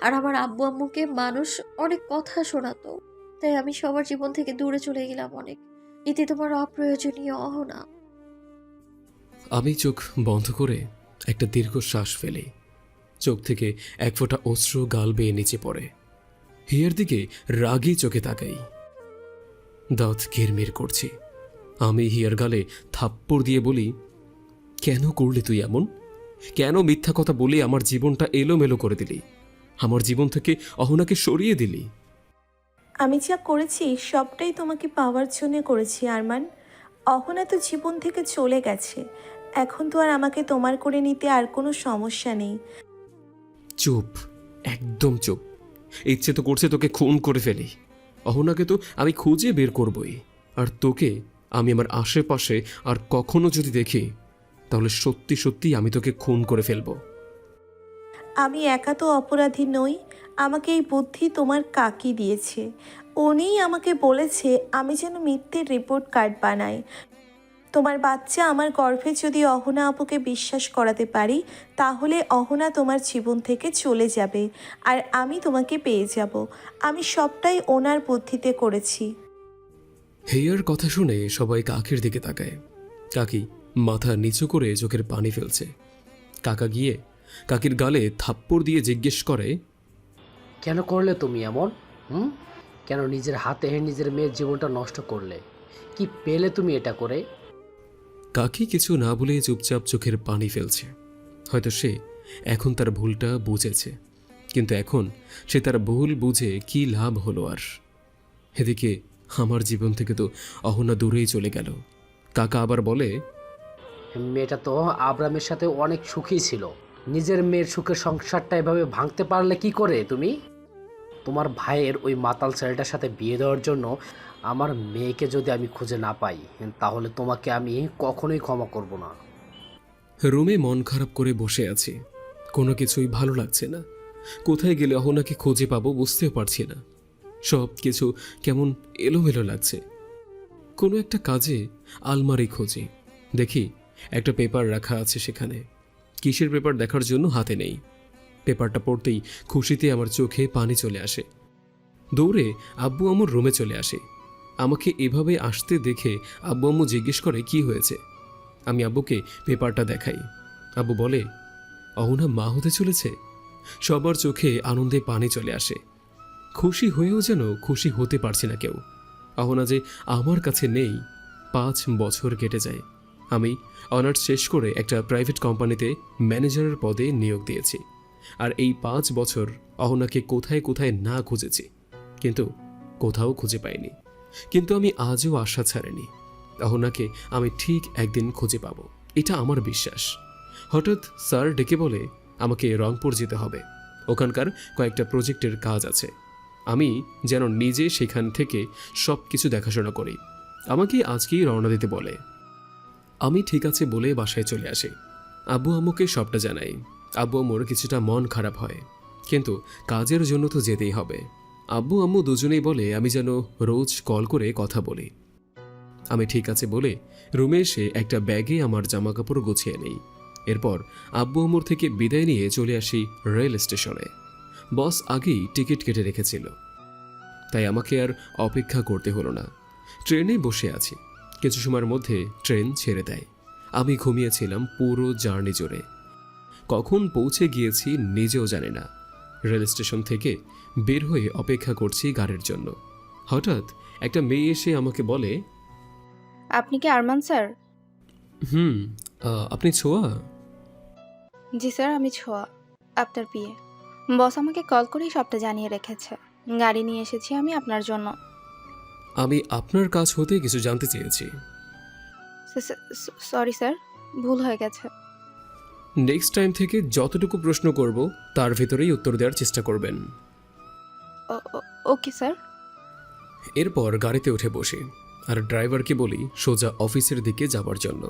Speaker 4: আর আমার আব্বু আম্মুকে মানুষ অনেক কথা শোনাতো। তাই আমি সবার জীবন থেকে দূরে চলে গেলাম অনেক। এতে তোমার অপ্রয়োজনীয় অহনা।
Speaker 1: আমি চোখ বন্ধ করে একটা দীর্ঘশ্বাস ফেলি। চোখ থেকে এক ফোঁটা অশ্রু গাল বেয়ে নিচে পড়ে। হিয়ার দিকে রাগী চোখে তাকাই। দাঁত ঘিরমির করছি। আমি হিয়ার গালে থাপ্পড় দিয়ে বলি, কেন করলি তুই এমন? কেন মিথ্যা কথা বলে আমার জীবনটা এলোমেলো করে দিলি? আমার জীবন থেকে অহনাকে সরিয়ে দিলি?
Speaker 6: আমি যা করেছি সবটাই তোমাকে পাওয়ার জন্য করেছি আরমান। অহনা তো জীবন থেকে চলে গেছে, এখন তো আর আমাকে তোমার করে নিতে আর কোনো সমস্যা নেই।
Speaker 1: চুপ, একদম চুপ। ইচ্ছে তো করছে তোকে খুন করে ফেলি। অহনাকে তো আমি খুঁজে বের করবই, আর তোকে আমি আমার আশেপাশে আর কখনো যদি দেখি, তাহলে সত্যি সত্যি আমি তোকে খুন করে ফেলবো।
Speaker 6: আমি একা তো অপরাধী নই, আমাকে এই বুদ্ধি তোমার কাকি দিয়েছে। উনিই আমাকে বলেছে আমি যেন মিথ্যের রিপোর্ট কার্ড বানাই। তোমার বাচ্চা আমার গর্ভে যদি অহনা আপুকে বিশ্বাস করাতে পারি, তাহলে অহনা তোমার জীবন থেকে চলে যাবে আর আমি তোমাকে পেয়ে যাব। আমি সবটাই ওনার বুদ্ধিতে করেছি।
Speaker 1: হেয়ার কথা শুনে সবাই কাকির দিকে তাকায়। কাকি মাথা নিচু করে চোখের পানি ফেলছে। কাকা গিয়ে কাকির গালে থাপ্পড় দিয়ে জিজ্ঞেস করে,
Speaker 7: কেন করলে তুমি এমন? কেন নিজের হাতে নিজের মেয়ের জীবনটা নষ্ট করলে? কি পেলে তুমি এটা করে?
Speaker 1: কাকি কিছু না বলে চুপচাপ চোখের পানি ফেলছে। হয়তো সে এখন তার ভুলটা বুঝেছে, কিন্তু এখন সে তার ভুল বুঝে কি লাভ হলো আর? এদিকে আমার জীবন থেকে তো অহনা দূরেই চলে গেল। কাকা আবার বলে,
Speaker 7: মেয়েটা তো আব্রামের সাথে অনেক সুখী ছিল। নিজের মেয়ের সুখের সংসারটা এভাবে ভাঙতে পারলে কি করে তুমি? তোমার ভাইয়ের ওই মাতাল ছেলেটার সাথে বিয়ে দেওয়ার জন্য আমার মেয়েকে যদি আমি খুঁজে না পাই, তাহলে তোমাকে আমি কখনোই ক্ষমা করব না।
Speaker 1: রুমে মন খারাপ করে বসে আছি। কোনো কিছুই ভালো লাগছে না। কোথায় গেলে অহনাকে খুঁজে পাবো বুঝতেও পারছি না। সব কিছু কেমন এলোমেলো লাগছে। কোনো একটা কাজে আলমারি খুঁজি, দেখি একটা পেপার রাখা আছে সেখানে। কিসের পেপার দেখার জন্য হাতে নেই। পেপারটা পড়তেই খুশিতে আমার চোখে পানি চলে আসে। দৌড়ে আব্বু আম্মুর রুমে চলে আসে। আমাকে এভাবে আসতে দেখে আব্বু আম্মু জিজ্ঞেস করে কি হয়েছে। আমি আব্বুকে পেপারটা দেখাই। আব্বু বলে, অহনা মা হতে চলেছে। সবার চোখে আনন্দে পানি চলে আসে। খুশি হয়েও যেন খুশি হতে পারছি না কেউ। অহনা যে আমার কাছে নেই। 5 বছর কেটে যায়। আমি অনার্স শেষ করে একটা প্রাইভেট কোম্পানিতে ম্যানেজারের পদে নিয়োগ দিয়েছি। আর এই 5 বছর অহনাকে কোথায় কোথায় না খুঁজেছি, কিন্তু কোথাও খুঁজে পাইনি। কিন্তু আমি আজও আশা ছাড়িনি। অহনাকে আমি ঠিক একদিন খুঁজে পাব, এটা আমার বিশ্বাস। হঠাৎ স্যার ডেকে বলে আমাকে রংপুর যেতে হবে। ওখানকার কয়েকটা প্রজেক্টের কাজ আছে। আমি যেন নিজে সেখান থেকে সব কিছু দেখাশোনা করি। আমাকে আজকেই রওনা দিতে বলে। আমি ঠিক আছে বলে বাসায় চলে আসি। আব্বু আম্মুকে সবটা জানাই। আব্বু আম্মুর কিছুটা মন খারাপ হয়, কিন্তু কাজের জন্য তো যেতেই হবে। আব্বু আম্মু দুজনেই বলে আমি যেন রোজ কল করে কথা বলি। আমি ঠিক আছে বলে রুমে এসে একটা ব্যাগে আমার জামাকাপড় গুছিয়ে নেই। এরপর আব্বু আম্মুর থেকে বিদায় নিয়ে চলে আসি রেল স্টেশনে। বস আগেই টিকিট কেটে রেখেছিল, তাই আমাকে আর অপেক্ষা করতে হলো না। ট্রেনে বসে আছি। কিছু সময়ের মধ্যে ট্রেন ছেড়ে দেয়। আমি ঘুমিয়েছিলাম পুরো জার্নি জুড়ে। কখন পৌঁছে গিয়েছি নিজেও জানি না। রেল স্টেশন থেকে বের হয়ে অপেক্ষা করছি গাড়ির জন্য। হঠাৎ একটা মেয়ে এসে আমাকে বলে,
Speaker 2: আপনি কি আরমান স্যার?
Speaker 1: হুম। আপনি ছোঁয়া?
Speaker 2: জি স্যার, আমি ছোঁয়া, আপনার বিয়ে। বস আমাকে কল করেই সবটা জানিয়ে রেখেছে। গাড়ি নিয়ে এসেছি আমি আপনার জন্য।
Speaker 1: আমি আপনার কাছ হতে কিছু জানতে চেয়েছি।
Speaker 2: সরি স্যার, ভুল হয়ে গেছে।
Speaker 1: নেক্সট টাইম থেকে যতটুকু প্রশ্ন করব তার ভিতরেই উত্তর দেওয়ার চেষ্টা করবেন।
Speaker 2: Okay sir.
Speaker 1: এরপর গাড়িতে উঠে বসি আর ড্রাইভারকে বলি সোজা অফিসের দিকে যাবার জন্য।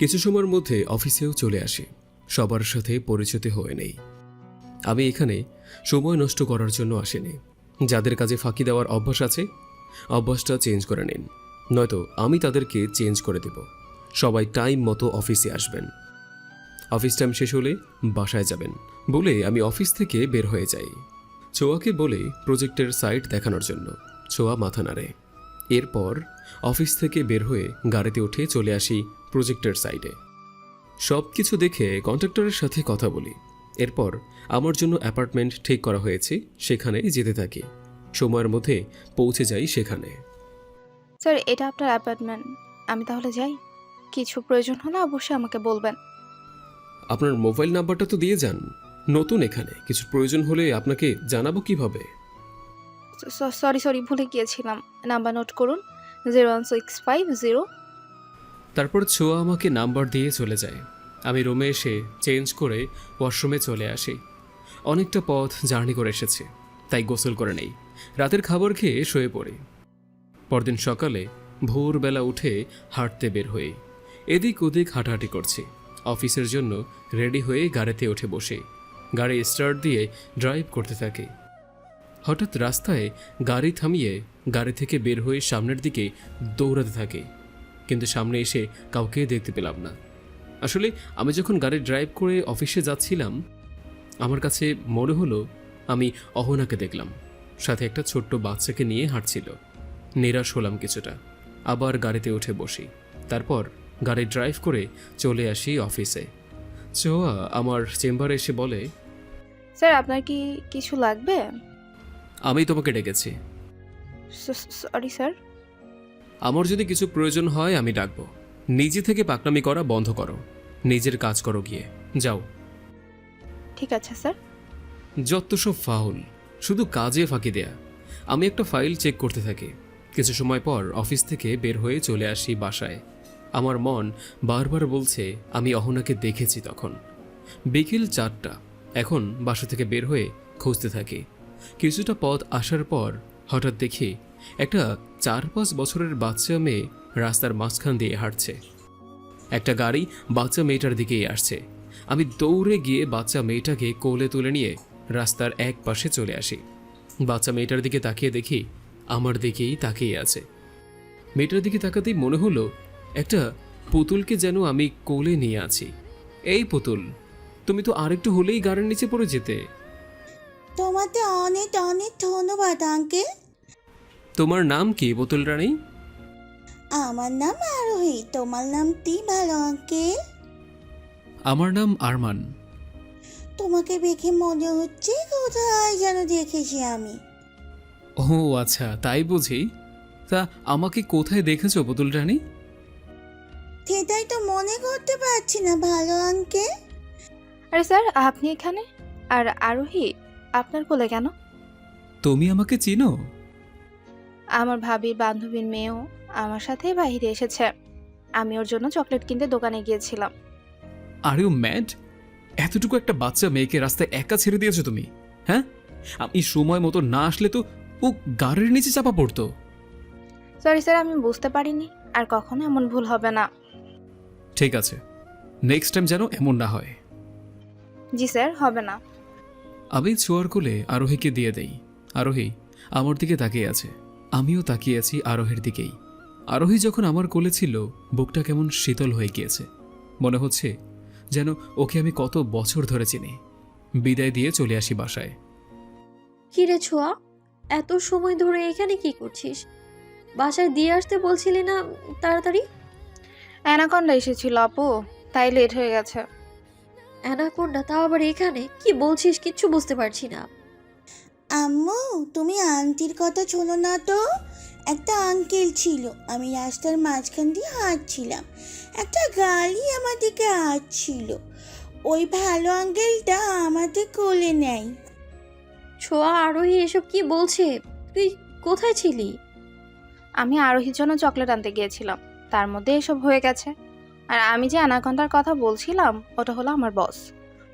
Speaker 1: কিছু সময়ের মধ্যে অফিসেও চলে আসি। সবার সাথে পরিচিত হয়ে নেই। আমি এখানে সময় নষ্ট করার জন্য আসিনি। যাদের কাজে ফাঁকি দেওয়ার অভ্যাস আছে, অভ্যাসটা চেঞ্জ করে নিন, নয়তো আমি তাদেরকে চেঞ্জ করে দেব। সবাই টাইম মতো অফিসে আসবেন। অফিস টাইম শেষ হলে বাসায় যাবেন বলে আমি অফিস থেকে বের হয়ে যাই। ছোঁয়াকে বলে প্রজেক্টের সাইট দেখানোর জন্য। ছোঁয়া মাথা নাড়ে। এরপর অফিস থেকে বের হয়ে গাড়িতে উঠে চলে আসি প্রজেক্টের সাইটে। সব কিছু দেখে কন্ট্রাক্টরের সাথে কথা বলি। এরপর আমার জন্য অ্যাপার্টমেন্ট ঠিক করা হয়েছে, সেখানে যেতে থাকি। সময়ের মধ্যে পৌঁছে যাই সেখানে।
Speaker 2: স্যার, এটা আপনার অ্যাপার্টমেন্ট। আমি তাহলে যাই? কিছু প্রয়োজন হলে অবশ্যই আমাকে বলবেন।
Speaker 1: আপনার মোবাইল নাম্বারটা তো দিয়ে যান। নতুন এখানে, কিছু প্রয়োজন হলে আপনাকে জানাবো কিভাবে?
Speaker 2: সরি, ভুলে গিয়েছিলাম। নাম্বার নোট করুন, 01650।
Speaker 1: তারপর ছোঁয়া আমাকে নাম্বার দিয়ে চলে যায়। আমি রুমে এসে চেঞ্জ করে ওয়াশরুমে চলে আসি। অনেকটা পথ জার্নি করে এসেছি, তাই গোসল করে নেই। রাতের খাবার খেয়ে শুয়ে পড়ি। পরদিন সকালে ভোরবেলা উঠে হাঁটতে বের হই। এদিক ওদিক হাঁটাহাঁটি করছি। অফিসের জন্য রেডি হয়ে গাড়িতে উঠে বসে গাড়ি স্টার্ট দিয়ে ড্রাইভ করতে থাকি। হঠাৎ রাস্তায় গাড়ি থামিয়ে গাড়ি থেকে বের হয়ে সামনের দিকে দৌড়াতে থাকি, কিন্তু সামনে এসে কাউকে দেখতে পেলাম না। আসলে আমি যখন গাড়ি ড্রাইভ করে অফিসে যাচ্ছিলাম, আমার কাছে মনে হলো আমি অহনাকে দেখলাম, সাথে একটা ছোট্ট বাচ্চাকে নিয়ে হাঁটছিল। নিরাশ হলাম কিছুটা। আবার গাড়িতে উঠে বসি। তারপর গাড়ি ড্রাইভ করে চলে আসি অফিসে। ছোঁয়া আমার চেম্বারে এসে বলে,
Speaker 2: স্যার, আপনার কি কিছু লাগবে?
Speaker 1: আমি তোমাকে ডেকেছি।
Speaker 2: Sorry sir.
Speaker 1: আমার যদি কিছু প্রয়োজন হয় আমি ডাকবো। নিজে থেকে পাকনামি করা বন্ধ করো, নিজের কাজ করো গিয়ে। যাও।
Speaker 2: ঠিক আছে স্যার।
Speaker 1: যত সব ফাউল, শুধু কাজে ফাঁকি দেয়া। আমি একটা ফাইল চেক করতে থাকি। কিছু সময় পর অফিস থেকে বের হয়ে চলে আসি বাসায়। আমার মন বারবার বলছে আমি অহনাকে দেখেছি তখন। বিকেল 4টা। এখন বাসা থেকে বের হয়ে খুঁজতে থাকি। কিছুটা পথ আসার পর হঠাৎ দেখি একটা 4-5 বছরের বাচ্চা মেয়ে রাস্তার মাঝখান দিয়ে হাঁটছে। একটা গাড়ি বাচ্চা মেয়েটার দিকেই আসছে। আমি দৌড়ে গিয়ে বাচ্চা মেয়েটাকে কোলে তুলে নিয়ে রাস্তার এক পাশে চলে আসি। বাচ্চা মেয়েটার দিকে তাকিয়ে দেখি আমার দিকেই তাকিয়ে আছে। মেয়েটার দিকে তাকাতেই মনে হলো একটা পুতুলকে যেন আমি কোলে নিয়ে আছি। এই পুতুল, তুমি তো আরেকটু হলেই গাড়ির নিচে পড়ে যেতে।
Speaker 8: তোমাকে অনেক অনেক ধন্যবাদ আঙ্কেল।
Speaker 1: তোমার নাম কি পুতুল রানী?
Speaker 8: আমার নাম আরোহী। তোমার নামটি ভালো আঙ্কেল।
Speaker 1: আমার নাম আরমান।
Speaker 8: তোমাকে দেখে মনে হচ্ছে কোথায় যেন দেখেছি আমি।
Speaker 1: ও আচ্ছা, তাই বুঝি। তা আমাকে কোথায় দেখেছো পুতুল রানী?
Speaker 8: সেটাই তো মনে করতে পারছি না ভালো আঙ্কেল।
Speaker 2: আরে স্যার, আপনি এখানে? আর আরোহী আপনার কোলে কেন?
Speaker 1: তুমি আমাকে চিনো?
Speaker 2: আমার ভাবির বান্ধবীর মেয়েও আমার সাথে বাইরে এসেছে। আমি ওর জন্য চকলেট কিনতে দোকানে গিয়েছিলাম।
Speaker 1: Are you mad? এতটুকু একটা বাচ্চা মেয়েকে রাস্তায় একা ছেড়ে দিয়েছো তুমি? হ্যাঁ, আমি সময় মতো না আসলে তো ও গাড়ির নিচে চাপা পড়তো।
Speaker 2: সরি স্যার, আমি বুঝতে পারিনি। আর কখনো এমন ভুল হবে না।
Speaker 1: ঠিক আছে, নেক্সট টাইম যেন এমন না হয়।
Speaker 2: জি স্যার, হবে না।
Speaker 1: আমি ছোঁয়ার কোলে আরোহীকে দিয়ে দেই। আরোহী আমার দিকে তাকিয়ে আছে, আমিও তাকিয়ে আছি আরোহীর দিকেই। আরোহী যখন আমার কোলে ছিল, বুকটা কেমন শীতল হয়ে গিয়েছে। মনে হচ্ছে যেন ওকে আমি কত বছর ধরে চিনি। বিদায় দিয়ে চলে আসি বাসায়।
Speaker 4: কি রে ছোঁয়া, এত সময় ধরে এখানে কি করছিস? বাসায় দিয়ে আসতে বলছিলি না তাড়াতাড়ি?
Speaker 2: অ্যানাকন্ডা এসেছিল আপু, তাই লেট হয়ে গেছে।
Speaker 4: অ্যানাকোন্ডা, তাও আবার এখানে? কি বলছিস কিচ্ছু বুঝতে পারছি না।
Speaker 8: আম্মু, তুমি আন্টির কথা শোনো না তো। একটা আঙ্কেল ছিল, আমি রাস্তার মাঝখান দিয়ে হাঁটছিলাম, একটা গাড়ি আমার দিকে আসছিল, ওই ভালো আঙ্কেলটা আমাদের কোলে নেয়।
Speaker 4: ছোঁয়া, আরোহী এসব কি বলছে? তুই কোথায় ছিলি?
Speaker 2: আমি আরোহীর জন্য চকলেট আনতে গিয়েছিলাম, তার মধ্যে এসব হয়ে গেছে। আর আমি যে অ্যানাকন্ডার কথা বলছিলাম ওটা হলো আমার বস,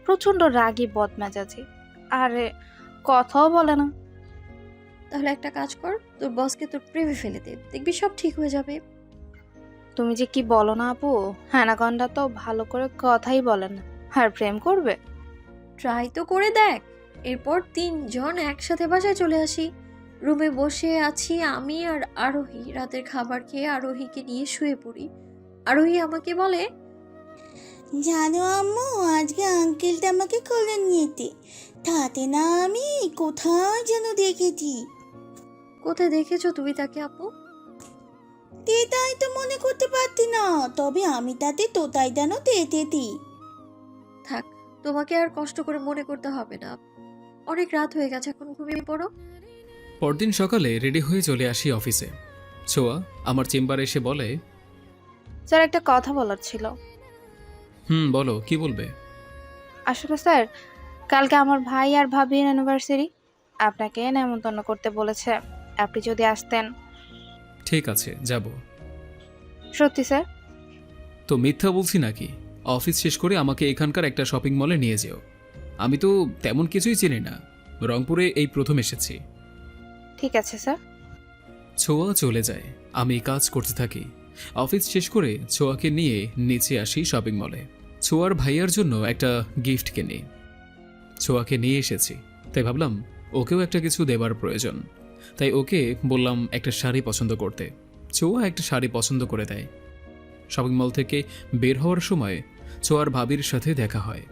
Speaker 2: প্রচণ্ড রাগী বদমেজাজি, আর কথাও বলে না।
Speaker 4: তাহলে একটা কাজ কর, তোর বসকে তোর প্রেমে ফেলে দে, দেখবি সব ঠিক হয়ে যাবে।
Speaker 2: তুমি যে কি বলো না আপু, অ্যানাকন্ডা তো ভালো করে কথাই বলে না, আর প্রেম করবে?
Speaker 4: ট্রাই তো করে দেখ। এরপর 3 জন একসাথে বাসায় চলে আসি। রুমে বসে আছি আমি আর আরোহী। রাতের খাবার খেয়ে আরোহীকে নিয়ে শুয়ে পড়ি। আরোহী আমাকে বলে,
Speaker 8: জানো আম্মু, আজকে আঙ্কেলটা আমাকে কোলে নিয়েতে, তাতে না আমি কোথায় যেন দেখেছি।
Speaker 4: কোথায় দেখেছো তুমি তাকে আপু?
Speaker 8: তাই তো মনে করতে পারতি না, তবে আমি তাতে তোতাই যেন তেতেতি।
Speaker 4: থাক, তোমাকে আর কষ্ট করে মনে করতে হবে না। অনেক রাত হয়ে গেছে, এখন ঘুমিয়ে পড়ো।
Speaker 1: পরদিন সকালে রেডি হয়ে চলে আসি অফিসে। ছোঁয়া আমার চেম্বারে এসে বলে,
Speaker 2: স্যার, একটা কথা বলার ছিল।
Speaker 1: বলো, কি বলবে?
Speaker 2: আসলে স্যার, কালকে আমার ভাই আর ভাবির অ্যানিভার্সারি, আপনাকে নেমন্তন্ন করতে বলেছে, আপনি যদি আসতেন।
Speaker 1: ঠিক আছে, যাব।
Speaker 2: সত্যি স্যার?
Speaker 1: তো মিথ্যা বলছি নাকি? অফিস শেষ করে আমাকে এখানকার একটা শপিং মলে নিয়ে যেও। আমি তো তেমন কিছুই চিনি না, রংপুরে এই প্রথম এসেছি।
Speaker 2: ঠিক আছে স্যার।
Speaker 1: ছোঁয়া চলে যায়, আমি কাজ করতে থাকি। অফিস শেষ করে ছোঁয়াকে নিয়ে নিচে আসি শপিং মলে। ছোঁয়ার ভাইয়ার জন্য একটা গিফট কিনি। ছোঁয়াকে নিয়ে এসেছি, তাই ভাবলাম ওকেও একটা কিছু দেবার প্রয়োজন। তাই ওকে বললাম একটা শাড়ি পছন্দ করতে। ছোঁয়া একটা শাড়ি পছন্দ করে দেয়। শপিং মল থেকে বের হওয়ার সময় ছোঁয়ার ভাবির সাথে দেখা হয়।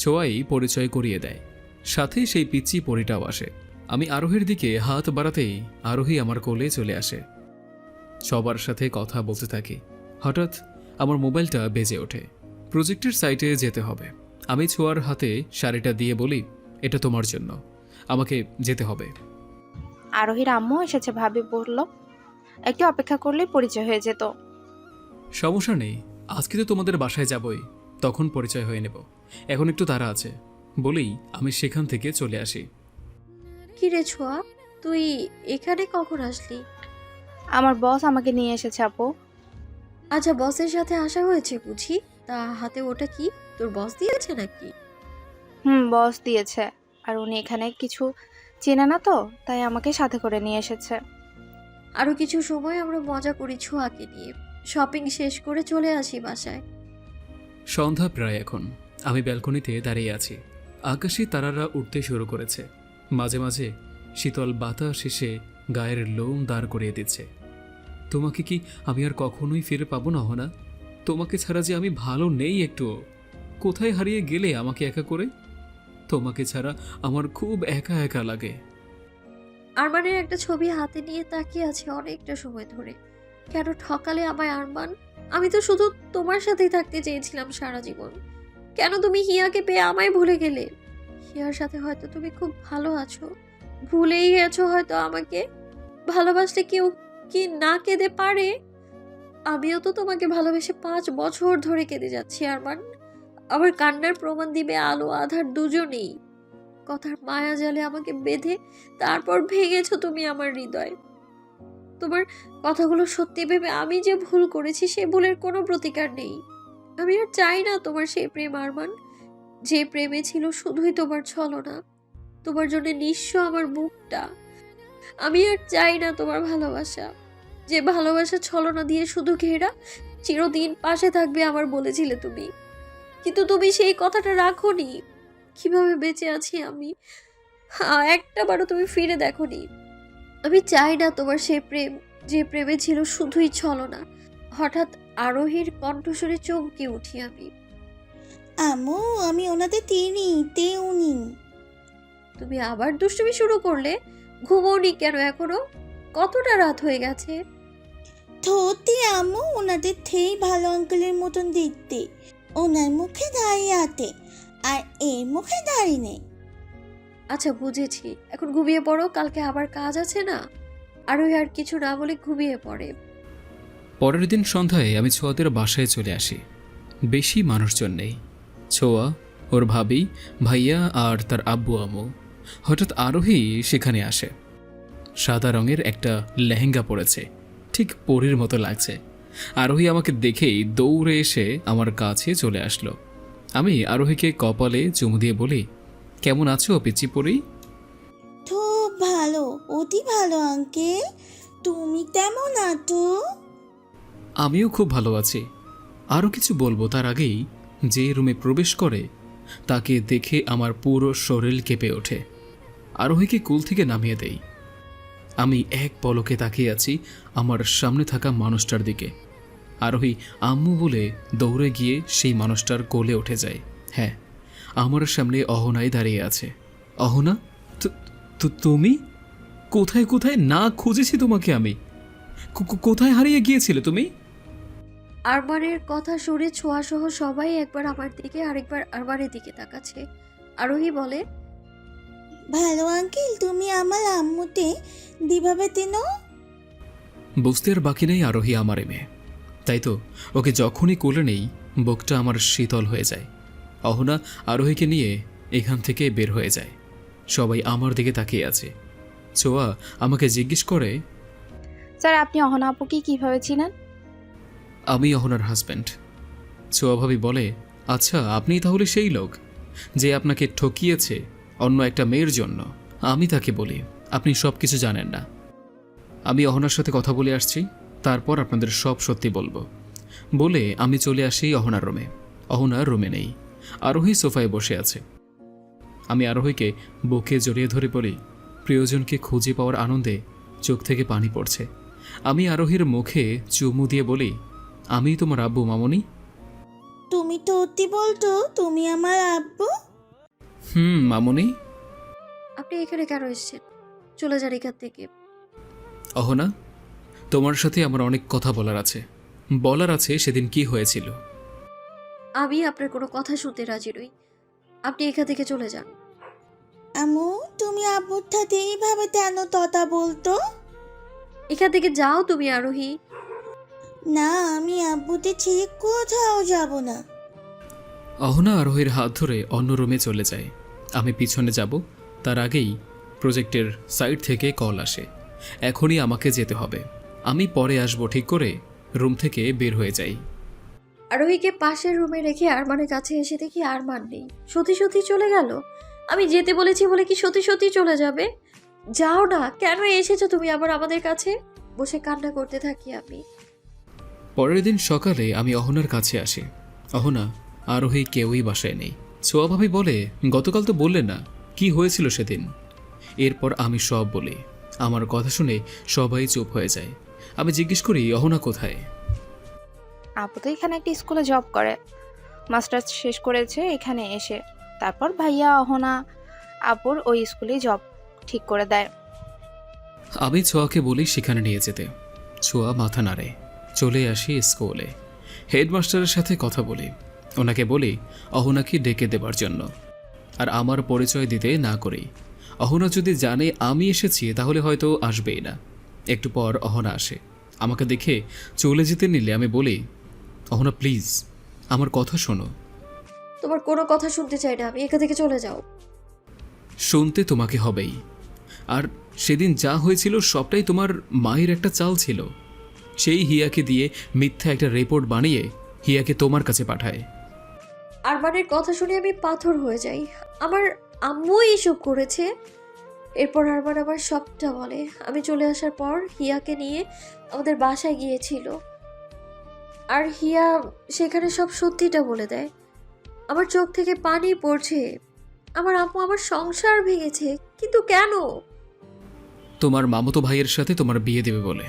Speaker 1: ছোঁয়াই পরিচয় করিয়ে দেয়, সাথে সেই পিচ্চি পরিটাও আসে। আমি আরোহীর দিকে হাত বাড়াতেই আরোহী আমার কোলে চলে আসে। সবার সাথে কথা বলতে থাকি। হঠাৎ আমার মোবাইলটা বেজে ওঠে। প্রজেক্টের সাইটে যেতে হবে। আমি ছোঁয়ার হাতে শাড়িটা দিয়ে বলি, এটা তোমার জন্য, আমাকে যেতে হবে।
Speaker 2: আরোহীর আম্মু এসেছে, ভাবি বলল একটু অপেক্ষা করলেই পরিচয় হয়ে যেত।
Speaker 1: সমস্যা নেই, আজকে তো তোমাদের বাসায় যাবই, তখন পরিচয় হয়ে নেব। এখন একটু তাড়া আছে বলেই আমি সেখান থেকে চলে আসি।
Speaker 4: কি রে ছোঁয়া, তুই এখানে কখন আসলি?
Speaker 2: আমার বস আমাকে নিয়ে এসেছে আপু।
Speaker 4: আচ্ছা, বসের সাথে আসা হয়েছে বুঝি? তা হাতে ওটা কি, তোর বস দিয়েছে নাকি?
Speaker 2: বস দিয়েছে, আর উনি এখানে কিছু চেনে না তো, তাই আমাকে সাথে করে নিয়ে এসেছে।
Speaker 4: আরো কিছু সময় আমরা মজা করি ছোঁয়াকে নিয়ে। শপিং শেষ করে চলে আসি বাসায়।
Speaker 1: সন্ধ্যা প্রায় এখন। আমি ব্যালকনিতে দাঁড়িয়ে আছি। আকাশে তারারা উঠতে শুরু করেছে। মাঝে মাঝে শীতল বাতাস এসে গায়ের লোম দাঁড় করিয়ে দিচ্ছে। তোমাকে কি আমি আর কখনোই ফিরে পাবো না অহনা? তোমাকে ছাড়া যে আমি ভালো নেই একটুও। কোথায় হারিয়ে গেলে আমাকে একা করে? তোমাকে ছাড়া আমার খুব একা একা লাগে।
Speaker 4: আরমানের একটা ছবি হাতে নিয়ে তাকিয়ে আছে অনেকটা সময় ধরে। কেন ঠকালে আমায় আরমান? আমি তো শুধু তোমার সাথেই থাকতে চেয়েছিলাম সারা জীবন। কেন তুমি হিয়াকে পেয়ে আমায় ভুলে গেলে? হিয়ার সাথে হয়তো তুমি খুব ভালো আছো, ভুলেই গেছো হয়তো আমাকে। ভালোবাসলে কেউ কি না কেঁদে পারে? আমিও তো তোমাকে ভালোবেসে 5 বছর ধরে কেঁদে যাচ্ছি আরমান। আমার কান্নার প্রমাণ দিবে আলো আধার দুজনেই। কথার মায়া জালে আমাকে বেঁধে তারপর ভেঙেছো তুমি আমার হৃদয়। তোমার কথাগুলো সত্যি ভেবে আমি যে ভুল করেছি সে ভুলের কোনো প্রতিকার নেই। আমি আর চাই না তোমার সেই প্রেম আরমান, যে প্রেমে ছিল শুধুই তোমার ছলনা, তোমার জন্য নিঃস্ব আমার বুকটা। আমি আর চাই না তোমার ভালোবাসা, যে ভালোবাসা ছলনা দিয়ে শুধু ঘেরা, চিরদিন পাশে থাকবে আমার বলেছিলে তুমি। কিন্তু তুমি সেই কথাটা রাখোনি। কিভাবে বেঁচে আছি আমি, একটা বারও তুমি ফিরে দেখোনি। আমি চাই না তোমার সেই প্রেম, যে প্রেমে ছিল শুধুই ছলনা। হঠাৎ আরোহীর কণ্ঠস্বরে চমকে উঠি আমি।
Speaker 8: আম্মু, আমি ওনাদের চিনি, উনি।
Speaker 4: তুমি আবার দুষ্টুমি শুরু করলে? ঘুমোওনি কেন এখনো? কতটা রাত হয়ে গেছে?
Speaker 8: সত্যি আম্মু, ওনাদের থেই ভালো আঙ্কেলের মতন দেখতে। ওনার মুখে দাঁড়িয়ে আতে, আর এর মুখে দাঁড়িয়ে নেই।
Speaker 4: আচ্ছা বুঝেছি, এখন ঘুমিয়ে পড়ো, কালকে আবার কাজ আছে না? আরোহী আর কিছু না বলে ঘুমিয়ে পড়ে।
Speaker 1: পরের দিন সন্ধ্যায় আমি ছোয়াদের বাসায় চলে আসি। বেশি মানুষজন নেই। ছোয়া, ওর ভাবি, ভাইয়া আর তার আব্বু আম্মু। হঠাৎ আরোহী সেখানে আসে। সাদা রঙের একটা লেহেঙ্গা পরেছে, ঠিক পরীর মতো লাগছে। আরোহী আমাকে দেখেই দৌড়ে এসে আমার কাছে চলে আসলো। আমি আরোহীকে কপালে চুমু দিয়ে বলি, কেমন আছো পিচি পরি?
Speaker 8: খুব ভালো, অতি ভালো আঙ্কেল। তুমি কেমন আছো?
Speaker 1: আমিও খুব ভালো আছি। আরও কিছু বলবো তার আগেই যে রুমে প্রবেশ করে তাকে দেখে আমার পুরো শরীর কেঁপে ওঠে। আরোহীকে কুল থেকে নামিয়ে দেই। আমি এক পলকে তাকিয়ে আছি আমার সামনে থাকা মানুষটার দিকে। আরোহী আম্মু বলে দৌড়ে গিয়ে সেই মানুষটার কোলে উঠে যায়। হ্যাঁ, আমার সামনে অহনাই দাঁড়িয়ে আছে। অহনা, তুমি কোথায় কোথায় না খুঁজেছি তোমাকে আমি। কোথায় হারিয়ে গিয়েছিলে তুমি?
Speaker 4: আরমানের কথা শুনে ছোঁয়া সহ সবাই একবার আমার দিকে আরেকবার আরমানের দিকে তাকাচ্ছে। আরোহী বলে,
Speaker 8: ভালো আঙ্কেল, তুমি আমার আম্মুতে দিভাবে তেনো।
Speaker 1: বুঝতে আর বাকি নেই আরোহী আমার মেয়ে, তাই তো ওকে যখনই কোলে নেই বুকটা আমার শীতল হয়ে যায়। অহনা আরোহীকে নিয়ে এখান থেকে বের হয়ে যায়। সবাই আমার দিকে তাকিয়ে আছে। ছোয়া আমাকে জিজ্ঞেস করে,
Speaker 2: স্যার আপনি অহনা আপুকে কিভাবে চিনেন?
Speaker 1: আমি অহনার হাজব্যান্ড। ছোয়া ভাবি বলে, আচ্ছা আপনি তাহলে সেই লোক যে আপনাকে ঠকিয়েছে অন্য একটা মেয়ের জন্য। আমি তাকে বলি, আপনি সব কিছু জানেন না। আমি অহনার সাথে কথা বলে আসছি, তারপর আপনাদের সব সত্যি বলবো। বলে আমি চলে আসি অহনার রুমে। অহনা রুমে নেই, আরোহী সোফায় বসে আছে। আমি আরোহীকে বুকে জড়িয়ে ধরে বলি, প্রিয়জনকে খুঁজে পাওয়ার আনন্দে চোখ থেকে পানি পড়ছে। আমি আরোহীর মুখে চুমু দিয়ে বলি, আমি তোমার আব্বু মামনি।
Speaker 8: তুমি তো অতি বলতো তুমি আমার আব্বু।
Speaker 1: মামনি।
Speaker 4: আপনি এখানে কেন এসেছেন? চলে যান এখান থেকে।
Speaker 1: অহনা, তোমার সাথে আমার অনেক কথা বলার আছে সেদিন কি হয়েছিল।
Speaker 4: আমি আপনার কোনো কথা শুনতে রাজি নই। আপনি এখান থেকে চলে যান।
Speaker 8: আম্মু, তুমি আব্বুর সাথে এইভাবে কেন তথা বলতো?
Speaker 4: এখান থেকে যাও তুমি আরোহী।
Speaker 8: না, আমি আব্বুতে ছেড়ে কোথাও যাব না।
Speaker 1: অহনা আরোহীর হাত ধরে অন্য রুমে চলে যায়। আমি পিছনে যাব, তার আগেই প্রজেক্টের সাইড থেকে কল আসে, এখনই আমাকে যেতে হবে। আমি পরে আসবো ঠিক করে রুম থেকে বের হয়ে যাই।
Speaker 4: আরোহীকে পাশের রুমে রেখে আরমানের কাছে এসে দেখি আরমান নেই। সত্যি সত্যি চলে গেল? আমি যেতে বলেছি বলে কি সত্যি সত্যি চলে যাবে? যাও না, কেন এসেছো তুমি আবার আমাদের কাছে? বসে কান্না করতে থাকি আমি।
Speaker 1: পরের দিন সকালে আমি অহনার কাছে আসি। অহনা, আরোহী কেউই বাসায় নেই। ছোয়া ভাবি বলে, গতকাল তো বললেন না কি হয়েছিল সেদিন। এরপর আমি সব বলি। আমার কথা শুনে সবাই চুপ হয়ে যায়। আমি জিজ্ঞেস করি, অহনা কোথায়?
Speaker 2: আপু তো এখানে একটা স্কুলে জব করে, মাস্টার্স শেষ করেছে এখানে এসে। তারপর ভাইয়া অহনা আপুর ওই স্কুলে জব ঠিক করে দেয়।
Speaker 1: আমি ছোয়াকে বলি সেখানে নিয়ে যেতে। ছোয়া মাথা নাড়ে। চলে আসি স্কুলে। হেডমাস্টারের সাথে কথা বলি। ওনাকে বলি অহনাকে ডেকে দেবার জন্য, আর আমার পরিচয় দিতে না করি। অহনা যদি জানে আমি এসেছি তাহলে হয়তো আসবেই না। একটু পর অহনা আসে। আমাকে দেখে চলে যেতে নিলে আমি বলি, অহনা প্লিজ আমার কথা শোনো।
Speaker 4: তোমার কোনো কথা শুনতে চাই না আমি, এখান থেকে চলে যাও।
Speaker 1: শুনতে তোমাকে হবেই। আর সেদিন যা হয়েছিল সবটাই তোমার মায়ের একটা চাল ছিল। সেই হিয়াকে দিয়ে মিথ্যা একটা রিপোর্ট বানিয়ে হিয়াকে তোমার কাছে পাঠায়।
Speaker 4: আরমানের কথা শুনে আমি পাথর হয়ে যাই। আমার আম্মু এইসব করেছে। এরপর আরমান আবার সবটা বলে। আমি চলে আসার পর হিয়াকে নিয়ে আমাদের বাসায় গিয়েছিল, আর হিয়া সেখানে সব সত্যিটা বলে দেয়। আমার চোখ থেকে পানি পড়ছে। আমার আম্মু আমার সংসার ভেঙেছে, কিন্তু কেন?
Speaker 1: তোমার মামতো ভাইয়ের সাথে তোমার বিয়ে দেবে বলে,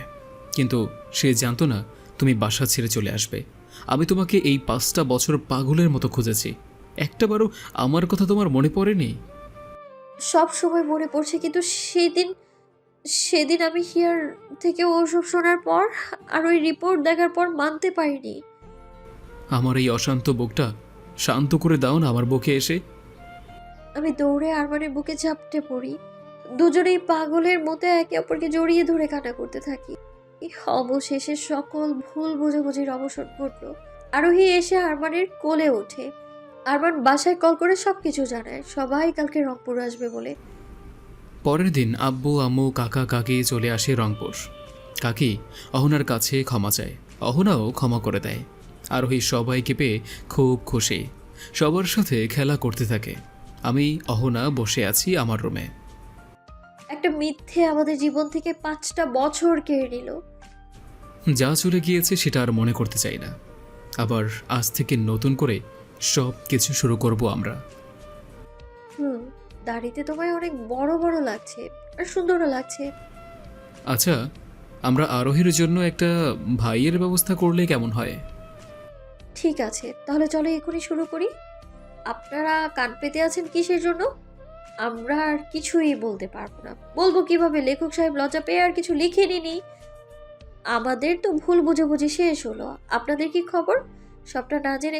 Speaker 1: কিন্তু সে জানতো না তুমি বাসা ছেড়ে চলে আসবে। আমি তোমাকে এই 5টা বছর পাগলের মতো খুঁজেছি, একটাবারও আমার কথা তোমার মনে পড়েনি?
Speaker 4: সব সময় মনে পড়ছে, কিন্তু সেদিন আমি হিয়ার থেকে ওসব শোনার পর আর ওই রিপোর্ট দেখার পর মানতে পারিনি।
Speaker 1: আমার এই অশান্ত বুকটা শান্ত করে দাও না আমার বুকে এসে।
Speaker 4: আমি দৌড়ে আরমানের বুকে ঝাপটে পড়ি। দুজনেই পাগলের মতো একে অপরকে জড়িয়ে ধরে কান্না করতে থাকি। অবশেষে সকল ভুল বোঝাবুঝির অবসান ঘটলো। আরোহী এসে আরমানের কোলে ওঠে। আরমান বাসায় কল করে সবকিছু জানায়, সবাই কালকে রংপুর আসবে বলে।
Speaker 1: পরের দিন আব্বু আম্মু কাকা কাকি চলে আসে রংপুর। কাকি অহনার কাছে ক্ষমা চায়, অহনাও ক্ষমা করে দেয়। আরোহী সবাইকে পেয়ে খুব খুশি, সবার সাথে খেলা করতে থাকে। আমি অহনা বসে আছি আমার রুমে।
Speaker 4: একটা মিথ্যে আমাদের জীবন থেকে 5টা বছর কেড়ে নিল।
Speaker 1: যা চলে গিয়েছে সেটা আর মনে করতে চাই না। আবার আজ থেকে নতুন করে সব কিছু শুরু করব আমরা।
Speaker 4: দাড়িতে তোমায় অনেক বড় বড় লাগছে আর সুন্দরও লাগছে।
Speaker 1: আচ্ছা, আমরা আরোহীর জন্য একটা ভাইয়ের ব্যবস্থা করলে কেমন হয়?
Speaker 4: ঠিক আছে, তাহলে চলো এখনই শুরু করি। আপনারা কান পেতে আছেন কিসের জন্য? আমরা আর কিছুই বলতে পারবো না। বলবো কিভাবে? লেখক সাহেব লজ্জা পেয়ে আর কিছু লিখে নিনি। আমাদের তো ভুল বুঝাবুঝি শেষ হলো, আপনাদের কি খবর? সবটা না জেনে